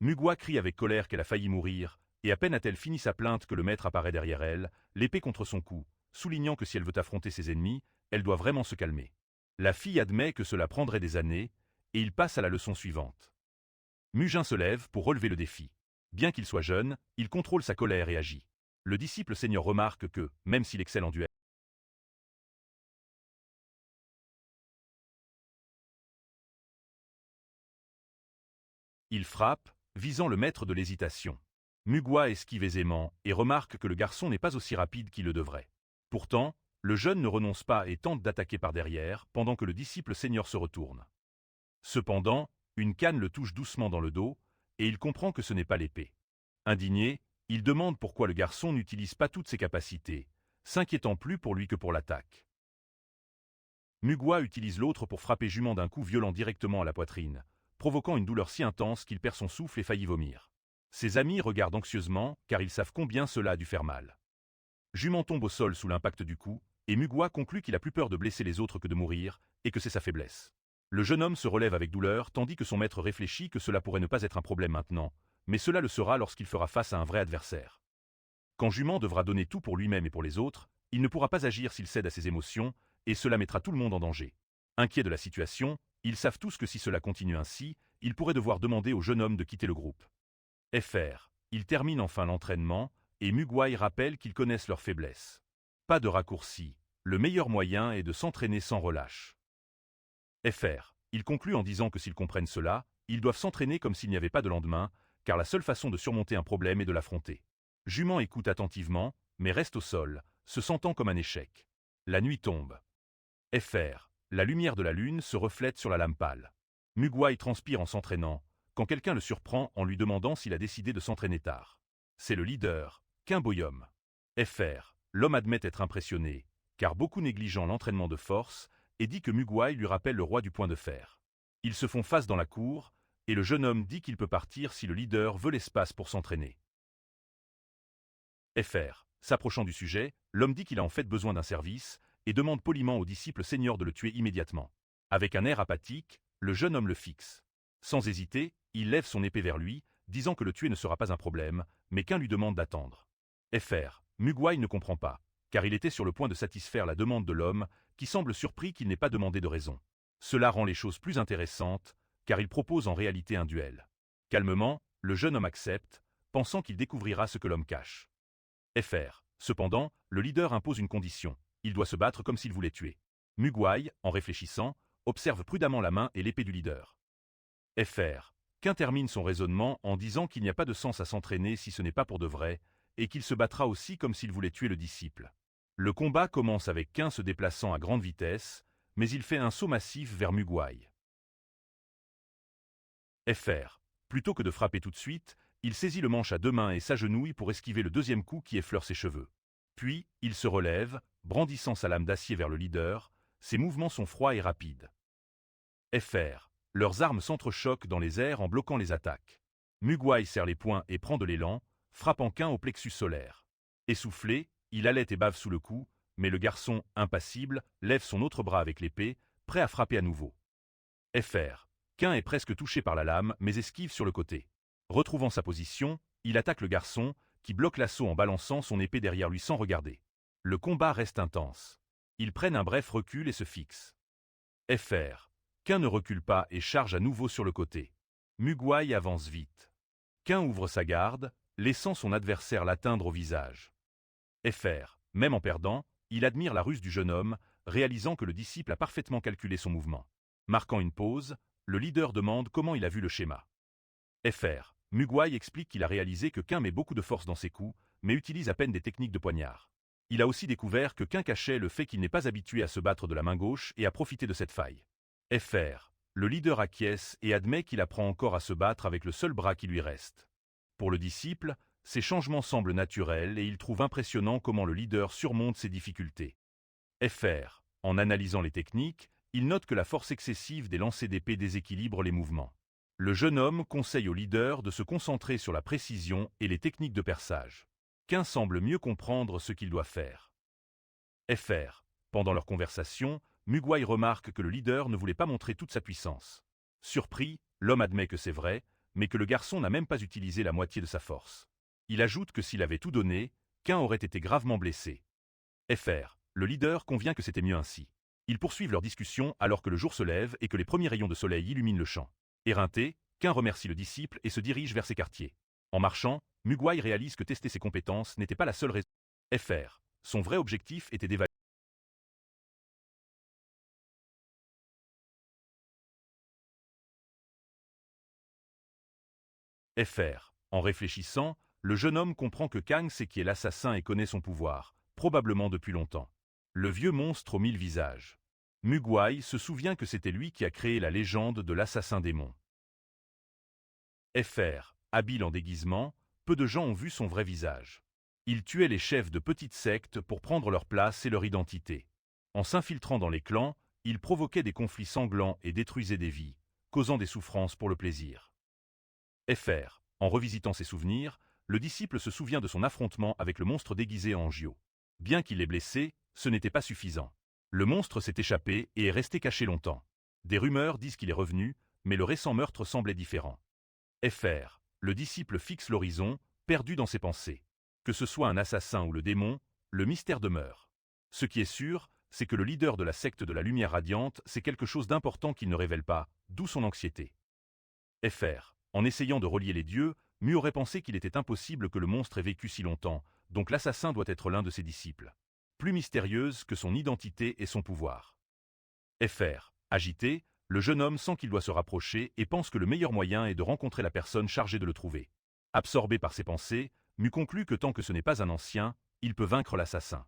Mugwa crie avec colère qu'elle a failli mourir, et à peine a-t-elle fini sa plainte que le maître apparaît derrière elle, l'épée contre son cou, soulignant que si elle veut affronter ses ennemis, elle doit vraiment se calmer. La fille admet que cela prendrait des années, et il passe à la leçon suivante. Mugin se lève pour relever le défi. Bien qu'il soit jeune, il contrôle sa colère et agit. Le disciple seigneur remarque que, même s'il excelle en duel, il frappe, visant le maître de l'hésitation. Mugwa esquive aisément et remarque que le garçon n'est pas aussi rapide qu'il le devrait. Pourtant, le jeune ne renonce pas et tente d'attaquer par derrière pendant que le disciple seigneur se retourne. Cependant, une canne le touche doucement dans le dos et il comprend que ce n'est pas l'épée. Indigné, il demande pourquoi le garçon n'utilise pas toutes ses capacités, s'inquiétant plus pour lui que pour l'attaque. Mugwa utilise l'autre pour frapper Jument d'un coup violent directement à la poitrine, provoquant une douleur si intense qu'il perd son souffle et faillit vomir. Ses amis regardent anxieusement car ils savent combien cela a dû faire mal. Jument tombe au sol sous l'impact du coup, et Mugwa conclut qu'il a plus peur de blesser les autres que de mourir, et que c'est sa faiblesse. Le jeune homme se relève avec douleur tandis que son maître réfléchit que cela pourrait ne pas être un problème maintenant, mais cela le sera lorsqu'il fera face à un vrai adversaire. Quand Jument devra donner tout pour lui-même et pour les autres, il ne pourra pas agir s'il cède à ses émotions, et cela mettra tout le monde en danger. Inquiets de la situation, ils savent tous que si cela continue ainsi, ils pourraient devoir demander au jeune homme de quitter le groupe. FR. Ils terminent enfin l'entraînement, et Mugwa rappelle qu'ils connaissent leurs faiblesses. Pas de raccourci, le meilleur moyen est de s'entraîner sans relâche. FR. Ils concluent en disant que s'ils comprennent cela, ils doivent s'entraîner comme s'il n'y avait pas de lendemain, car la seule façon de surmonter un problème est de l'affronter. Jument écoute attentivement, mais reste au sol, se sentant comme un échec. La nuit tombe. FR. La lumière de la lune se reflète sur la lame pâle. Mugwa transpire en s'entraînant, quand quelqu'un le surprend en lui demandant s'il a décidé de s'entraîner tard. C'est le leader, Quimboyum. FR. L'homme admet être impressionné, car beaucoup négligeant l'entraînement de force, et dit que Mugwa lui rappelle le roi du point de fer. Ils se font face dans la cour, et le jeune homme dit qu'il peut partir si le leader veut l'espace pour s'entraîner. FR. S'approchant du sujet, l'homme dit qu'il a en fait besoin d'un service, et demande poliment au disciple seigneur de le tuer immédiatement. Avec un air apathique, le jeune homme le fixe. Sans hésiter, il lève son épée vers lui, disant que le tuer ne sera pas un problème, mais qu'un lui demande d'attendre. FR. Mugwa ne comprend pas, car il était sur le point de satisfaire la demande de l'homme, qui semble surpris qu'il n'ait pas demandé de raison. Cela rend les choses plus intéressantes, car il propose en réalité un duel. Calmement, le jeune homme accepte, pensant qu'il découvrira ce que l'homme cache. FR. Cependant, le leader impose une condition. Il doit se battre comme s'il voulait tuer. Mugwa, en réfléchissant, observe prudemment la main et l'épée du leader. FR. Quin termine son raisonnement en disant qu'il n'y a pas de sens à s'entraîner si ce n'est pas pour de vrai, et qu'il se battra aussi comme s'il voulait tuer le disciple. Le combat commence avec Quin se déplaçant à grande vitesse, mais il fait un saut massif vers Mugwa. FR. Plutôt que de frapper tout de suite, il saisit le manche à deux mains et s'agenouille pour esquiver le deuxième coup qui effleure ses cheveux. Puis, il se relève, brandissant sa lame d'acier vers le leader, ses mouvements sont froids et rapides. FR. Leurs armes s'entrechoquent dans les airs en bloquant les attaques. Mugwa serre les poings et prend de l'élan, frappant Quin au plexus solaire. Essoufflé, il halète et bave sous le coup, mais le garçon, impassible, lève son autre bras avec l'épée, prêt à frapper à nouveau. FR. Quin est presque touché par la lame, mais esquive sur le côté. Retrouvant sa position, il attaque le garçon, qui bloque l'assaut en balançant son épée derrière lui sans regarder. Le combat reste intense. Ils prennent un bref recul et se fixent. FR. Quin ne recule pas et charge à nouveau sur le côté. Mugwa avance vite. Quin ouvre sa garde, laissant son adversaire l'atteindre au visage. FR. Même en perdant, il admire la ruse du jeune homme, réalisant que le disciple a parfaitement calculé son mouvement. Marquant une pause, le leader demande comment il a vu le schéma. FR. Mugwa explique qu'il a réalisé que Quin met beaucoup de force dans ses coups, mais utilise à peine des techniques de poignard. Il a aussi découvert que Quin cachait le fait qu'il n'est pas habitué à se battre de la main gauche et à profiter de cette faille. FR. Le leader acquiesce et admet qu'il apprend encore à se battre avec le seul bras qui lui reste. Pour le disciple, ces changements semblent naturels et il trouve impressionnant comment le leader surmonte ses difficultés. FR. En analysant les techniques, il note que la force excessive des lancers d'épée déséquilibre les mouvements. Le jeune homme conseille au leader de se concentrer sur la précision et les techniques de perçage. Quin semble mieux comprendre ce qu'il doit faire. FR. Pendant leur conversation, Mugwai remarque que le leader ne voulait pas montrer toute sa puissance. Surpris, l'homme admet que c'est vrai, mais que le garçon n'a même pas utilisé la moitié de sa force. Il ajoute que s'il avait tout donné, Qin aurait été gravement blessé. Fr. Le leader convient que c'était mieux ainsi. Ils poursuivent leur discussion alors que le jour se lève et que les premiers rayons de soleil illuminent le champ. Éreinté, Qin remercie le disciple et se dirige vers ses quartiers. En marchant, Mugwai réalise que tester ses compétences n'était pas la seule raison. Fr. Son vrai objectif était d'évaluer. Fr. En réfléchissant, le jeune homme comprend que Kang sait qui est l'assassin et connaît son pouvoir, probablement depuis longtemps. Le vieux monstre aux 1000 visages. Mugwai se souvient que c'était lui qui a créé la légende de l'assassin démon. Fr. Habile en déguisement, peu de gens ont vu son vrai visage. Il tuait les chefs de petites sectes pour prendre leur place et leur identité. En s'infiltrant dans les clans, il provoquait des conflits sanglants et détruisait des vies, causant des souffrances pour le plaisir. Fr. En revisitant ses souvenirs, le disciple se souvient de son affrontement avec le monstre déguisé en Jiao. Bien qu'il l'ait blessé, ce n'était pas suffisant. Le monstre s'est échappé et est resté caché longtemps. Des rumeurs disent qu'il est revenu, mais le récent meurtre semblait différent. Fr. Le disciple fixe l'horizon, perdu dans ses pensées. Que ce soit un assassin ou le démon, le mystère demeure. Ce qui est sûr, c'est que le leader de la secte de la lumière radiante sait quelque chose d'important qu'il ne révèle pas, d'où son anxiété. Fr. En essayant de relier les dieux, Mu aurait pensé qu'il était impossible que le monstre ait vécu si longtemps, donc l'assassin doit être l'un de ses disciples. Plus mystérieuse que son identité et son pouvoir. Fr. Agité, le jeune homme sent qu'il doit se rapprocher et pense que le meilleur moyen est de rencontrer la personne chargée de le trouver. Absorbé par ses pensées, Mu conclut que tant que ce n'est pas un ancien, il peut vaincre l'assassin.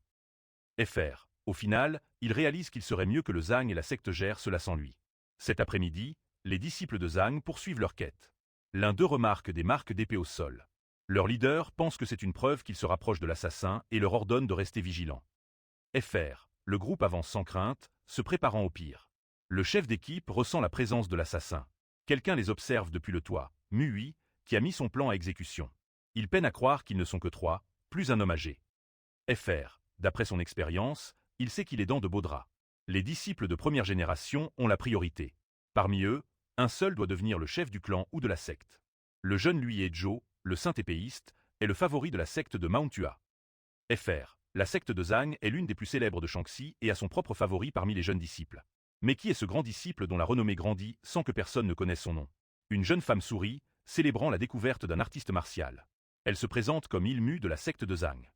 Fr. Au final, il réalise qu'il serait mieux que le Zhang et la secte gèrent cela sans lui. Cet après-midi, les disciples de Zhang poursuivent leur quête. L'un d'eux remarque des marques d'épée au sol. Leur leader pense que c'est une preuve qu'il se rapproche de l'assassin et leur ordonne de rester vigilants. Fr. Le groupe avance sans crainte, se préparant au pire. Le chef d'équipe ressent la présence de l'assassin. Quelqu'un les observe depuis le toit, Mui, qui a mis son plan à exécution. Il peine à croire qu'ils ne sont que 3, plus un homme âgé. Fr. D'après son expérience, il sait qu'il est dans de beaux draps. Les disciples de première génération ont la priorité. Parmi eux, un seul doit devenir le chef du clan ou de la secte. Le jeune lui est Zhou, le saint épéiste, est le favori de la secte de Mount Hua. Fr. La secte de Zhang est l'une des plus célèbres de Shaanxi et a son propre favori parmi les jeunes disciples. Mais qui est ce grand disciple dont la renommée grandit sans que personne ne connaisse son nom? Une jeune femme sourit, célébrant la découverte d'un artiste martial. Elle se présente comme Ilmu de la secte de Zhang.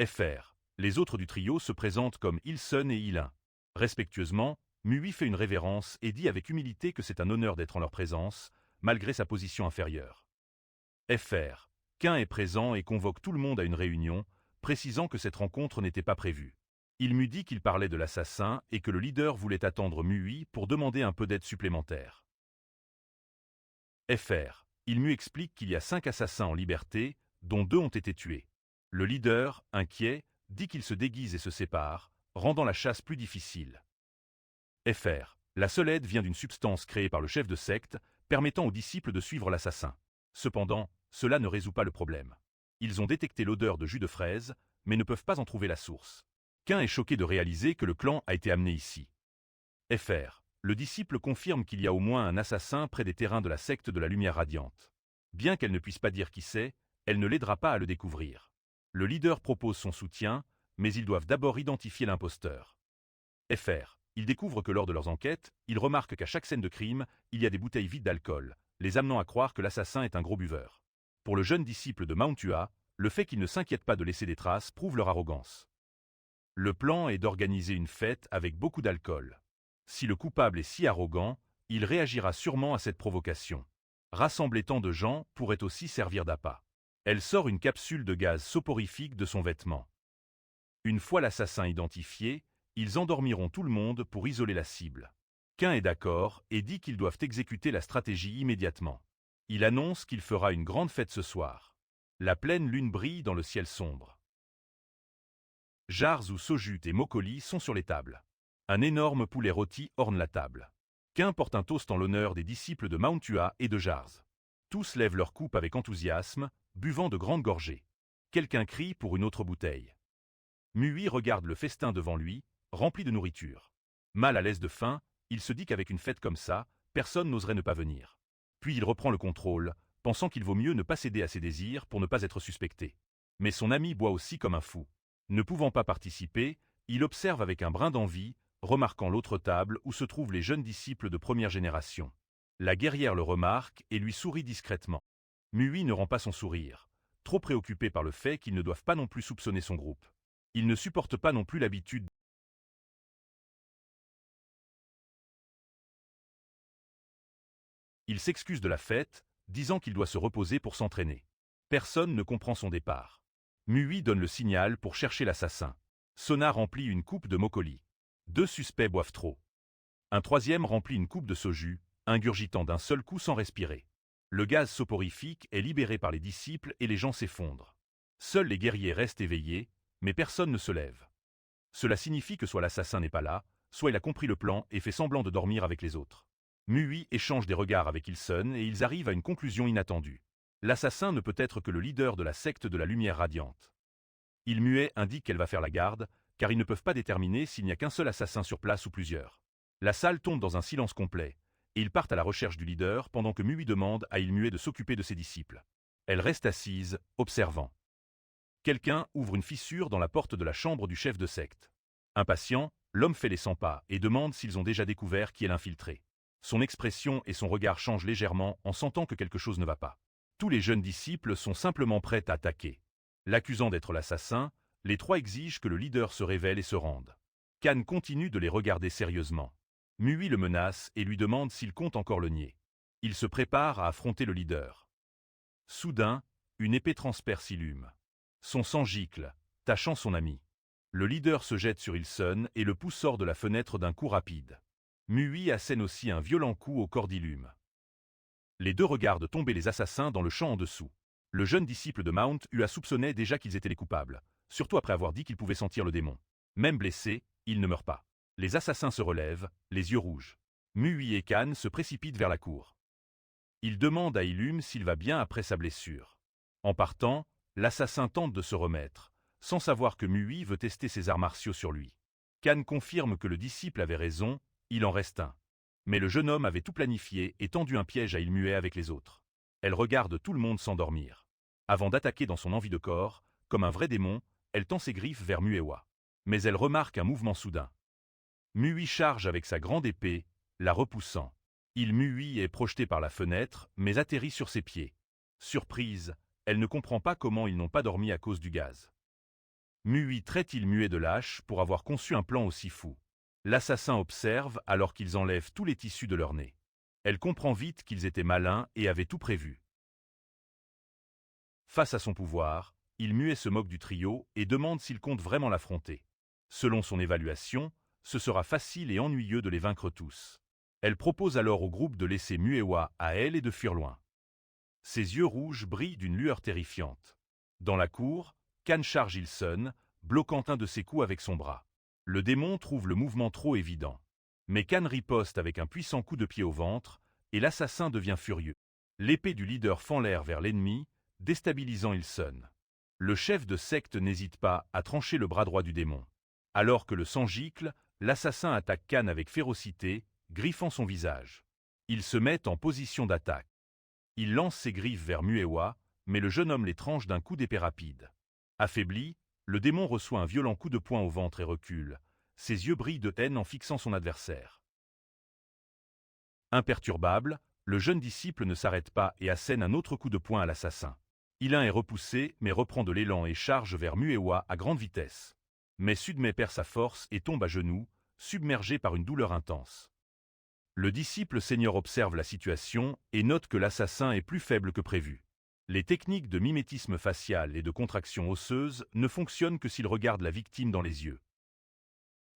Fr. Les autres du trio se présentent comme Ilsun et Ilin. Respectueusement, Mui fait une révérence et dit avec humilité que c'est un honneur d'être en leur présence, malgré sa position inférieure. Fr. Qin est présent et convoque tout le monde à une réunion, précisant que cette rencontre n'était pas prévue. Il m'eût dit qu'il parlait de l'assassin et que le leader voulait attendre Mui pour demander un peu d'aide supplémentaire. Fr. Il m'eût explique qu'il y a 5 assassins en liberté, dont 2 ont été tués. Le leader, inquiet, dit qu'il se déguise et se sépare, rendant la chasse plus difficile. Fr. La seule aide vient d'une substance créée par le chef de secte, permettant aux disciples de suivre l'assassin. Cependant, cela ne résout pas le problème. Ils ont détecté l'odeur de jus de fraise, mais ne peuvent pas en trouver la source. Qin est choqué de réaliser que le clan a été amené ici. Fr. Le disciple confirme qu'il y a au moins un assassin près des terrains de la secte de la lumière radiante. Bien qu'elle ne puisse pas dire qui c'est, elle ne l'aidera pas à le découvrir. Le leader propose son soutien, mais ils doivent d'abord identifier l'imposteur. Fr. Ils découvrent que lors de leurs enquêtes, ils remarquent qu'à chaque scène de crime, il y a des bouteilles vides d'alcool, les amenant à croire que l'assassin est un gros buveur. Pour le jeune disciple de Mount Hua, le fait qu'ils ne s'inquiètent pas de laisser des traces prouve leur arrogance. Le plan est d'organiser une fête avec beaucoup d'alcool. Si le coupable est si arrogant, il réagira sûrement à cette provocation. Rassembler tant de gens pourrait aussi servir d'appât. Elle sort une capsule de gaz soporifique de son vêtement. Une fois l'assassin identifié, ils endormiront tout le monde pour isoler la cible. Qin est d'accord et dit qu'ils doivent exécuter la stratégie immédiatement. Il annonce qu'il fera une grande fête ce soir. La pleine lune brille dans le ciel sombre. Jars ou Sojut et Mokoli sont sur les tables. Un énorme poulet rôti orne la table. Qin porte un toast en l'honneur des disciples de Mount Hua et de Jars. Tous lèvent leur coupe avec enthousiasme, buvant de grandes gorgées. Quelqu'un crie pour une autre bouteille. Mui regarde le festin devant lui, rempli de nourriture. Mal à l'aise de faim, il se dit qu'avec une fête comme ça, personne n'oserait ne pas venir. Puis il reprend le contrôle, pensant qu'il vaut mieux ne pas céder à ses désirs pour ne pas être suspecté. Mais son ami boit aussi comme un fou. Ne pouvant pas participer, il observe avec un brin d'envie, remarquant l'autre table où se trouvent les jeunes disciples de première génération. La guerrière le remarque et lui sourit discrètement. Mui ne rend pas son sourire, trop préoccupé par le fait qu'ils ne doivent pas non plus soupçonner son groupe. Il ne supporte pas non plus l'habitude. Il s'excuse de la fête, disant qu'il doit se reposer pour s'entraîner. Personne ne comprend son départ. Mui donne le signal pour chercher l'assassin. Sona remplit une coupe de mokoli. 2 suspects boivent trop. Un troisième remplit une coupe de soju, ingurgitant d'un seul coup sans respirer. Le gaz soporifique est libéré par les disciples et les gens s'effondrent. Seuls les guerriers restent éveillés, mais personne ne se lève. Cela signifie que soit l'assassin n'est pas là, soit il a compris le plan et fait semblant de dormir avec les autres. Mui échange des regards avec Ilson et ils arrivent à une conclusion inattendue. L'assassin ne peut être que le leader de la secte de la lumière radiante. Ilmuet indique qu'elle va faire la garde, car ils ne peuvent pas déterminer s'il n'y a qu'un seul assassin sur place ou plusieurs. La salle tombe dans un silence complet, et ils partent à la recherche du leader pendant que Mui demande à Ilmuet de s'occuper de ses disciples. Elle reste assise, observant. Quelqu'un ouvre une fissure dans la porte de la chambre du chef de secte. Impatient, l'homme fait les 100 pas et demande s'ils ont déjà découvert qui est l'infiltré. Son expression et son regard changent légèrement en sentant que quelque chose ne va pas. Tous les jeunes disciples sont simplement prêts à attaquer. L'accusant d'être l'assassin, les 3 exigent que le leader se révèle et se rende. Kan continue de les regarder sérieusement. Mui le menace et lui demande s'il compte encore le nier. Il se prépare à affronter le leader. Soudain, une épée transperce Illume. Son sang gicle, tachant son ami. Le leader se jette sur Ilson et le pousse hors de la fenêtre d'un coup rapide. Mui assène aussi un violent coup au corps d'Illume. Les 2 regardent tomber les assassins dans le champ en dessous. Le jeune disciple de Mount Ua soupçonnait déjà qu'ils étaient les coupables, surtout après avoir dit qu'ils pouvaient sentir le démon. Même blessés, ils ne meurent pas. Les assassins se relèvent, les yeux rouges. Mui et Kan se précipitent vers la cour. Ils demandent à Illume s'il va bien après sa blessure. En partant, l'assassin tente de se remettre, sans savoir que Mui veut tester ses arts martiaux sur lui. Kan confirme que le disciple avait raison, il en reste un. Mais le jeune homme avait tout planifié et tendu un piège à Ilmuet avec les autres. Elle regarde tout le monde s'endormir. Avant d'attaquer dans son envie de corps, comme un vrai démon, elle tend ses griffes vers Muewa. Mais elle remarque un mouvement soudain. Mui charge avec sa grande épée, la repoussant. Mui est projeté par la fenêtre, mais atterrit sur ses pieds. Surprise, elle ne comprend pas comment ils n'ont pas dormi à cause du gaz. Mui traite Ilmuet de lâche pour avoir conçu un plan aussi fou. L'assassin observe alors qu'ils enlèvent tous les tissus de leur nez. Elle comprend vite qu'ils étaient malins et avaient tout prévu. Face à son pouvoir, Ilmuet se moque du trio et demande s'il compte vraiment l'affronter. Selon son évaluation, ce sera facile et ennuyeux de les vaincre tous. Elle propose alors au groupe de laisser Muewa à elle et de fuir loin. Ses yeux rouges brillent d'une lueur terrifiante. Dans la cour, Kan charge Ilson, bloquant un de ses coups avec son bras. Le démon trouve le mouvement trop évident. Mais Kan riposte avec un puissant coup de pied au ventre, et l'assassin devient furieux. L'épée du leader fend l'air vers l'ennemi, déstabilisant Ilson. Le chef de secte n'hésite pas à trancher le bras droit du démon. Alors que le sang gicle, l'assassin attaque Kan avec férocité, griffant son visage. Il se met en position d'attaque. Il lance ses griffes vers Muewa, mais le jeune homme les tranche d'un coup d'épée rapide. Affaibli, le démon reçoit un violent coup de poing au ventre et recule. Ses yeux brillent de haine en fixant son adversaire. Imperturbable, le jeune disciple ne s'arrête pas et assène un autre coup de poing à l'assassin. Ilin est repoussé, mais reprend de l'élan et charge vers Muewa à grande vitesse. Mais Sudmei perd sa force et tombe à genoux, submergé par une douleur intense. Le disciple seigneur observe la situation et note que l'assassin est plus faible que prévu. Les techniques de mimétisme facial et de contraction osseuse ne fonctionnent que s'il regarde la victime dans les yeux.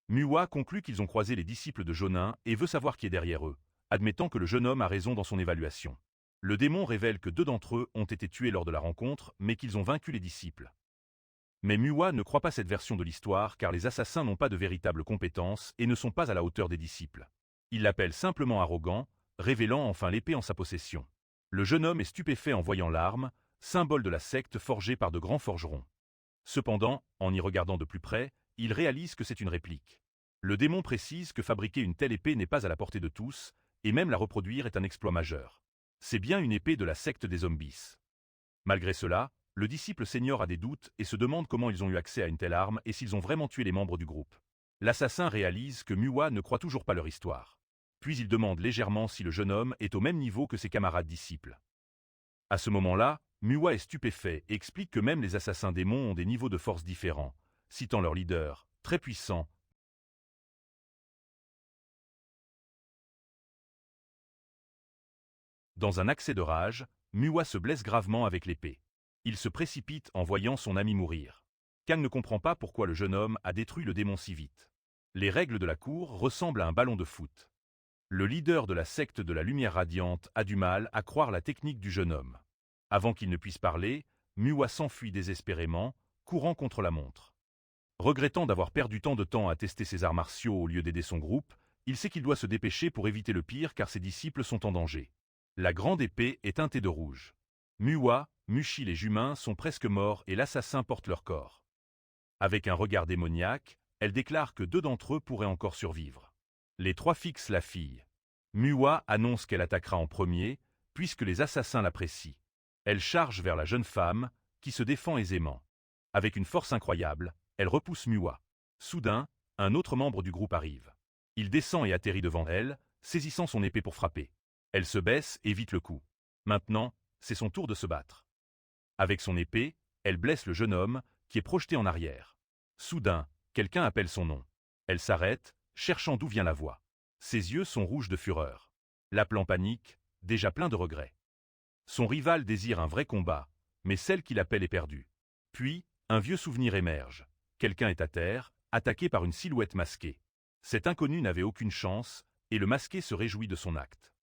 Muewa conclut qu'ils ont croisé les disciples de Jonin et veut savoir qui est derrière eux, admettant que le jeune homme a raison dans son évaluation. Le démon révèle que 2 d'entre eux ont été tués lors de la rencontre, mais qu'ils ont vaincu les disciples. Mais Muewa ne croit pas cette version de l'histoire car les assassins n'ont pas de véritables compétences et ne sont pas à la hauteur des disciples. Il l'appelle simplement arrogant, révélant enfin l'épée en sa possession. Le jeune homme est stupéfait en voyant l'arme, symbole de la secte forgée par de grands forgerons. Cependant, en y regardant de plus près, il réalise que c'est une réplique. Le démon précise que fabriquer une telle épée n'est pas à la portée de tous, et même la reproduire est un exploit majeur. C'est bien une épée de la secte des zombies. Malgré cela, le disciple senior a des doutes et se demande comment ils ont eu accès à une telle arme et s'ils ont vraiment tué les membres du groupe. L'assassin réalise que Muwa ne croit toujours pas leur histoire. Puis il demande légèrement si le jeune homme est au même niveau que ses camarades disciples. À ce moment-là, Muwa est stupéfait et explique que même les assassins démons ont des niveaux de force différents, citant leur leader, très puissant. Dans un accès de rage, Muwa se blesse gravement avec l'épée. Il se précipite en voyant son ami mourir. Kang ne comprend pas pourquoi le jeune homme a détruit le démon si vite. Les règles de la cour ressemblent à un ballon de foot. Le leader de la secte de la lumière radiante a du mal à croire la technique du jeune homme. Avant qu'il ne puisse parler, Muwa s'enfuit désespérément, courant contre la montre. Regrettant d'avoir perdu tant de temps à tester ses arts martiaux au lieu d'aider son groupe, il sait qu'il doit se dépêcher pour éviter le pire car ses disciples sont en danger. La grande épée est teintée de rouge. Muwa, Mushil et Jumin sont presque morts et l'assassin porte leur corps. Avec un regard démoniaque, elle déclare que 2 d'entre eux pourraient encore survivre. Les 3 fixent la fille. Muwa annonce qu'elle attaquera en premier, puisque les assassins l'apprécient. Elle charge vers la jeune femme, qui se défend aisément. Avec une force incroyable, elle repousse Muwa. Soudain, un autre membre du groupe arrive. Il descend et atterrit devant elle, saisissant son épée pour frapper. Elle se baisse et évite le coup. Maintenant, c'est son tour de se battre. Avec son épée, elle blesse le jeune homme, qui est projeté en arrière. Soudain, quelqu'un appelle son nom. Elle s'arrête, cherchant d'où vient la voix. Ses yeux sont rouges de fureur. L'appelant panique, déjà plein de regrets. Son rival désire un vrai combat, mais celle qu'il appelle est perdue. Puis, un vieux souvenir émerge. Quelqu'un est à terre, attaqué par une silhouette masquée. Cet inconnu n'avait aucune chance, et le masqué se réjouit de son acte.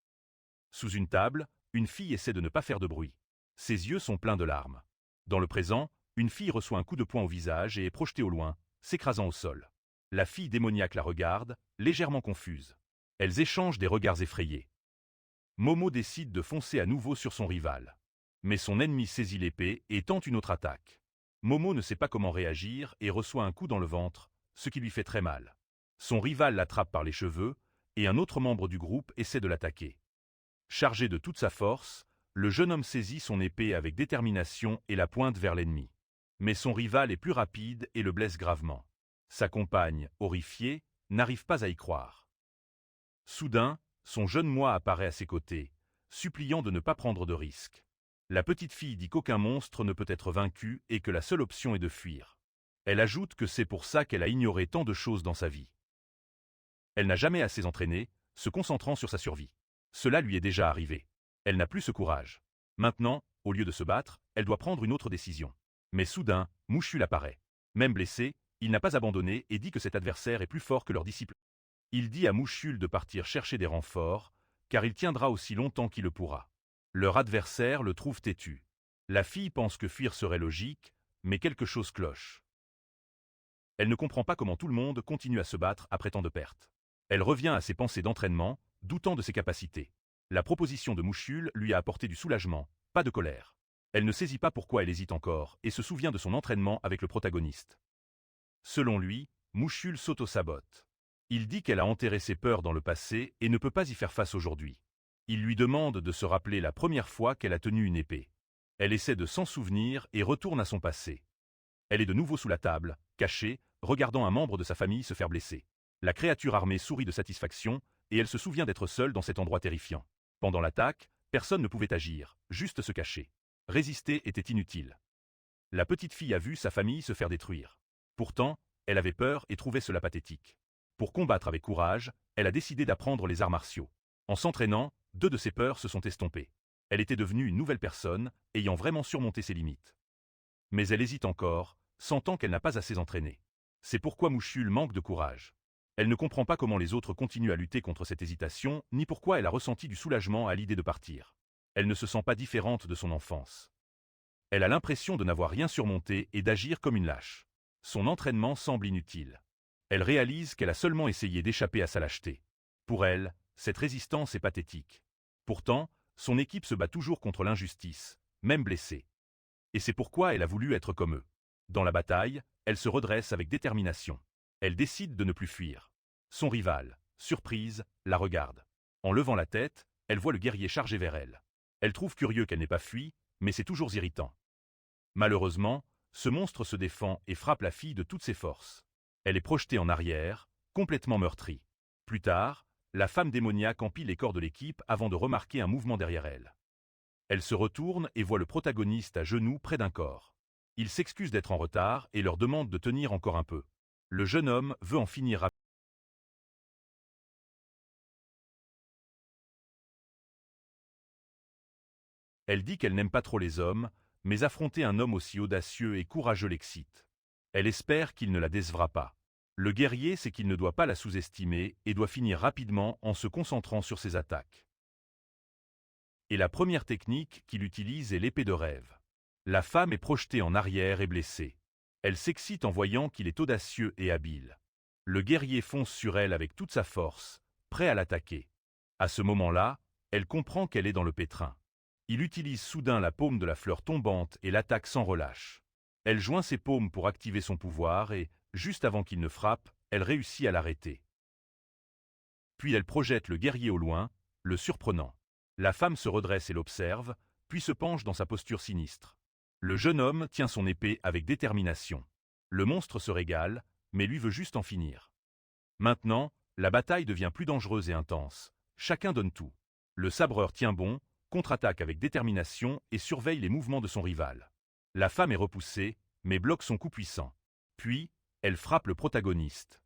Sous une table, une fille essaie de ne pas faire de bruit. Ses yeux sont pleins de larmes. Dans le présent, une fille reçoit un coup de poing au visage et est projetée au loin, s'écrasant au sol. La fille démoniaque la regarde, légèrement confuse. Elles échangent des regards effrayés. Momo décide de foncer à nouveau sur son rival. Mais son ennemi saisit l'épée et tente une autre attaque. Momo ne sait pas comment réagir et reçoit un coup dans le ventre, ce qui lui fait très mal. Son rival l'attrape par les cheveux, et un autre membre du groupe essaie de l'attaquer. Chargé de toute sa force, le jeune homme saisit son épée avec détermination et la pointe vers l'ennemi. Mais son rival est plus rapide et le blesse gravement. Sa compagne, horrifiée, n'arrive pas à y croire. Soudain, son jeune moi apparaît à ses côtés, suppliant de ne pas prendre de risques. La petite fille dit qu'aucun monstre ne peut être vaincu et que la seule option est de fuir. Elle ajoute que c'est pour ça qu'elle a ignoré tant de choses dans sa vie. Elle n'a jamais assez entraîné, se concentrant sur sa survie. Cela lui est déjà arrivé. Elle n'a plus ce courage. Maintenant, au lieu de se battre, elle doit prendre une autre décision. Mais soudain, Mushul apparaît. Même blessé, il n'a pas abandonné et dit que cet adversaire est plus fort que leur disciple. Il dit à Mushul de partir chercher des renforts, car il tiendra aussi longtemps qu'il le pourra. Leur adversaire le trouve têtu. La fille pense que fuir serait logique, mais quelque chose cloche. Elle ne comprend pas comment tout le monde continue à se battre après tant de pertes. Elle revient à ses pensées d'entraînement, doutant de ses capacités. La proposition de Mushul lui a apporté du soulagement, pas de colère. Elle ne saisit pas pourquoi elle hésite encore et se souvient de son entraînement avec le protagoniste. Selon lui, Mushul s'auto-sabote. Il dit qu'elle a enterré ses peurs dans le passé et ne peut pas y faire face aujourd'hui. Il lui demande de se rappeler la première fois qu'elle a tenu une épée. Elle essaie de s'en souvenir et retourne à son passé. Elle est de nouveau sous la table, cachée, regardant un membre de sa famille se faire blesser. La créature armée sourit de satisfaction, et elle se souvient d'être seule dans cet endroit terrifiant. Pendant l'attaque, personne ne pouvait agir, juste se cacher. Résister était inutile. La petite fille a vu sa famille se faire détruire. Pourtant, elle avait peur et trouvait cela pathétique. Pour combattre avec courage, elle a décidé d'apprendre les arts martiaux. En s'entraînant, 2 de ses peurs se sont estompées. Elle était devenue une nouvelle personne, ayant vraiment surmonté ses limites. Mais elle hésite encore, sentant qu'elle n'a pas assez entraîné. C'est pourquoi Mushul manque de courage. Elle ne comprend pas comment les autres continuent à lutter contre cette hésitation, ni pourquoi elle a ressenti du soulagement à l'idée de partir. Elle ne se sent pas différente de son enfance. Elle a l'impression de n'avoir rien surmonté et d'agir comme une lâche. Son entraînement semble inutile. Elle réalise qu'elle a seulement essayé d'échapper à sa lâcheté. Pour elle, cette résistance est pathétique. Pourtant, son équipe se bat toujours contre l'injustice, même blessée. Et c'est pourquoi elle a voulu être comme eux. Dans la bataille, elle se redresse avec détermination. Elle décide de ne plus fuir. Son rival, surprise, la regarde. En levant la tête, elle voit le guerrier charger vers elle. Elle trouve curieux qu'elle n'ait pas fui, mais c'est toujours irritant. Malheureusement, ce monstre se défend et frappe la fille de toutes ses forces. Elle est projetée en arrière, complètement meurtrie. Plus tard, la femme démoniaque empile les corps de l'équipe avant de remarquer un mouvement derrière elle. Elle se retourne et voit le protagoniste à genoux près d'un corps. Il s'excuse d'être en retard et leur demande de tenir encore un peu. Le jeune homme veut en finir rapidement. Elle dit qu'elle n'aime pas trop les hommes, mais affronter un homme aussi audacieux et courageux l'excite. Elle espère qu'il ne la décevra pas. Le guerrier sait qu'il ne doit pas la sous-estimer et doit finir rapidement en se concentrant sur ses attaques. Et la première technique qu'il utilise est l'épée de rêve. La femme est projetée en arrière et blessée. Elle s'excite en voyant qu'il est audacieux et habile. Le guerrier fonce sur elle avec toute sa force, prêt à l'attaquer. À ce moment-là, elle comprend qu'elle est dans le pétrin. Il utilise soudain la paume de la fleur tombante et l'attaque sans relâche. Elle joint ses paumes pour activer son pouvoir et, juste avant qu'il ne frappe, elle réussit à l'arrêter. Puis elle projette le guerrier au loin, le surprenant. La femme se redresse et l'observe, puis se penche dans sa posture sinistre. Le jeune homme tient son épée avec détermination. Le monstre se régale, mais lui veut juste en finir. Maintenant, la bataille devient plus dangereuse et intense. Chacun donne tout. Le sabreur tient bon, contre-attaque avec détermination et surveille les mouvements de son rival. La femme est repoussée, mais bloque son coup puissant. Puis, elle frappe le protagoniste.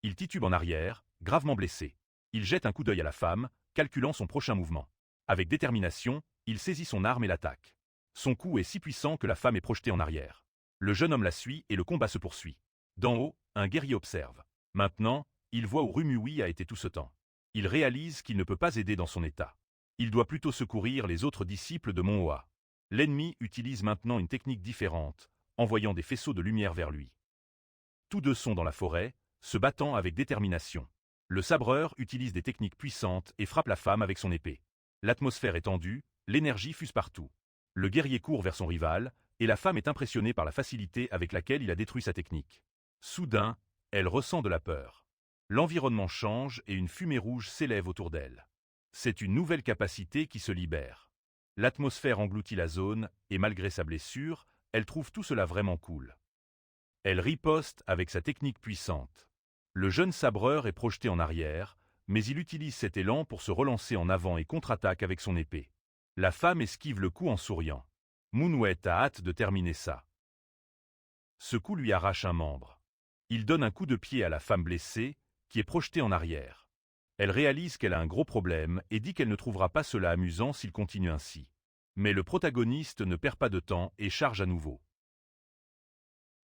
Il titube en arrière, gravement blessé. Il jette un coup d'œil à la femme, calculant son prochain mouvement. Avec détermination, il saisit son arme et l'attaque. Son coup est si puissant que la femme est projetée en arrière. Le jeune homme la suit et le combat se poursuit. D'en haut, un guerrier observe. Maintenant, il voit où Rumui a été tout ce temps. Il réalise qu'il ne peut pas aider dans son état. Il doit plutôt secourir les autres disciples de Monhoa. L'ennemi utilise maintenant une technique différente, envoyant des faisceaux de lumière vers lui. Tous deux sont dans la forêt, se battant avec détermination. Le sabreur utilise des techniques puissantes et frappe la femme avec son épée. L'atmosphère est tendue, l'énergie fuse partout. Le guerrier court vers son rival, et la femme est impressionnée par la facilité avec laquelle il a détruit sa technique. Soudain, elle ressent de la peur. L'environnement change et une fumée rouge s'élève autour d'elle. C'est une nouvelle capacité qui se libère. L'atmosphère engloutit la zone, et malgré sa blessure, elle trouve tout cela vraiment cool. Elle riposte avec sa technique puissante. Le jeune sabreur est projeté en arrière, mais il utilise cet élan pour se relancer en avant et contre-attaque avec son épée. La femme esquive le coup en souriant. Moonwet a hâte de terminer ça. Ce coup lui arrache un membre. Il donne un coup de pied à la femme blessée, qui est projetée en arrière. Elle réalise qu'elle a un gros problème et dit qu'elle ne trouvera pas cela amusant s'il continue ainsi. Mais le protagoniste ne perd pas de temps et charge à nouveau.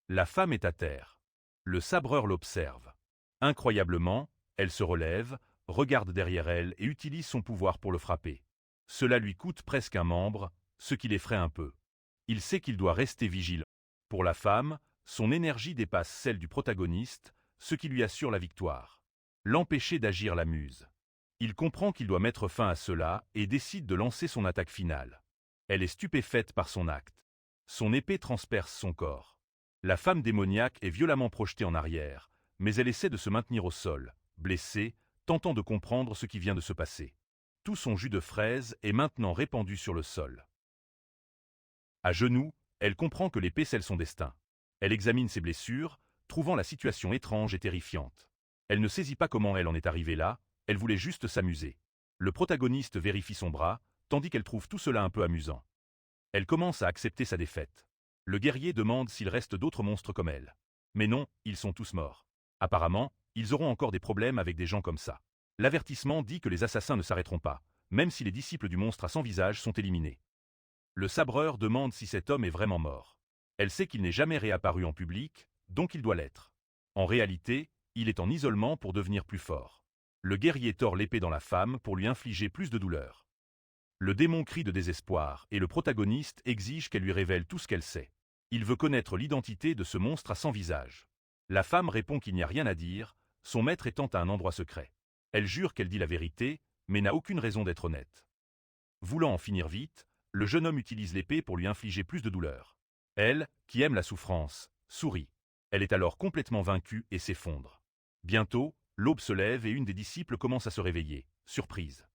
La femme est à terre. Le sabreur l'observe. Incroyablement, elle se relève, regarde derrière elle et utilise son pouvoir pour le frapper. Cela lui coûte presque un membre, ce qui l'effraie un peu. Il sait qu'il doit rester vigilant. Pour la femme, son énergie dépasse celle du protagoniste, ce qui lui assure la victoire. L'empêcher d'agir l'amuse. Il comprend qu'il doit mettre fin à cela et décide de lancer son attaque finale. Elle est stupéfaite par son acte. Son épée transperce son corps. La femme démoniaque est violemment projetée en arrière, mais elle essaie de se maintenir au sol, blessée, tentant de comprendre ce qui vient de se passer. Tout son jus de fraise est maintenant répandu sur le sol. À genoux, elle comprend que l'épée scelle son destin. Elle examine ses blessures, trouvant la situation étrange et terrifiante. Elle ne saisit pas comment elle en est arrivée là, elle voulait juste s'amuser. Le protagoniste vérifie son bras, tandis qu'elle trouve tout cela un peu amusant. Elle commence à accepter sa défaite. Le guerrier demande s'il reste d'autres monstres comme elle. Mais non, ils sont tous morts. Apparemment, ils auront encore des problèmes avec des gens comme ça. L'avertissement dit que les assassins ne s'arrêteront pas, même si les disciples du monstre à 100 visages sont éliminés. Le sabreur demande si cet homme est vraiment mort. Elle sait qu'il n'est jamais réapparu en public, donc il doit l'être. En réalité, il est en isolement pour devenir plus fort. Le guerrier tord l'épée dans la femme pour lui infliger plus de douleur. Le démon crie de désespoir et le protagoniste exige qu'elle lui révèle tout ce qu'elle sait. Il veut connaître l'identité de ce monstre à 100 visages. La femme répond qu'il n'y a rien à dire, son maître étant à un endroit secret. Elle jure qu'elle dit la vérité, mais n'a aucune raison d'être honnête. Voulant en finir vite, le jeune homme utilise l'épée pour lui infliger plus de douleur. Elle, qui aime la souffrance, sourit. Elle est alors complètement vaincue et s'effondre. Bientôt, L'aube se lève et une des disciples commence à se réveiller, surprise.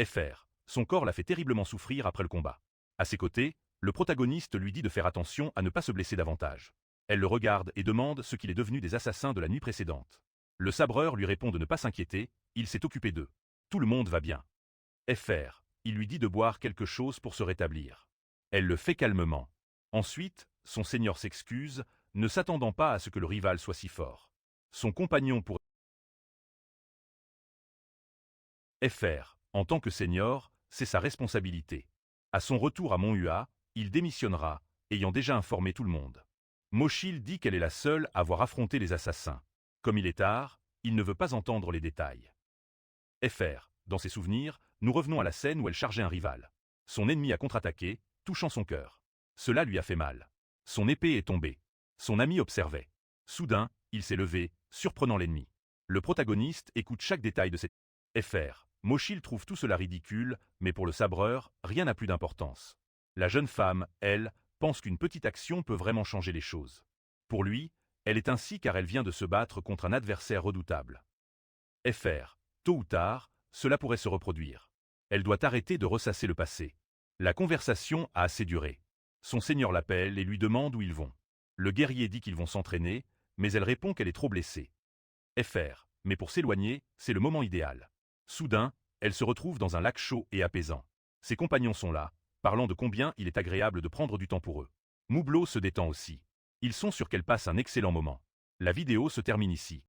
FR. Son corps la fait terriblement souffrir après le combat. À ses côtés, le protagoniste lui dit de faire attention à ne pas se blesser davantage. Elle le regarde et demande ce qu'il est devenu des assassins de la nuit précédente. Le sabreur lui répond de ne pas s'inquiéter, il s'est occupé d'eux. Tout le monde va bien. FR. Il lui dit de boire quelque chose pour se rétablir. Elle le fait calmement. Ensuite, son seigneur s'excuse, ne s'attendant pas à ce que le rival soit si fort. Son compagnon pour FR. En tant que seigneur, c'est sa responsabilité. À son retour à Monthua, il démissionnera, ayant déjà informé tout le monde. Mochil dit qu'elle est la seule à avoir affronté les assassins. Comme il est tard, il ne veut pas entendre les détails. FR. Dans ses souvenirs, nous revenons à la scène où elle chargeait un rival. Son ennemi a contre-attaqué, touchant son cœur. Cela lui a fait mal. Son épée est tombée. Son ami observait. Soudain, il s'est levé, surprenant l'ennemi. Le protagoniste écoute chaque détail de cette FR. Mochil trouve tout cela ridicule, mais pour le sabreur, rien n'a plus d'importance. La jeune femme, elle, pense qu'une petite action peut vraiment changer les choses. Pour lui, elle est ainsi car elle vient de se battre contre un adversaire redoutable. FR. Tôt ou tard, cela pourrait se reproduire. Elle doit arrêter de ressasser le passé. La conversation a assez duré. Son seigneur l'appelle et lui demande où ils vont. Le guerrier dit qu'ils vont s'entraîner, mais elle répond qu'elle est trop blessée. FR. Mais pour s'éloigner, c'est le moment idéal. Soudain, elle se retrouve dans un lac chaud et apaisant. Ses compagnons sont là, parlant de combien il est agréable de prendre du temps pour eux. Moublo se détend aussi. Ils sont sûrs qu'elle passe un excellent moment. La vidéo se termine ici.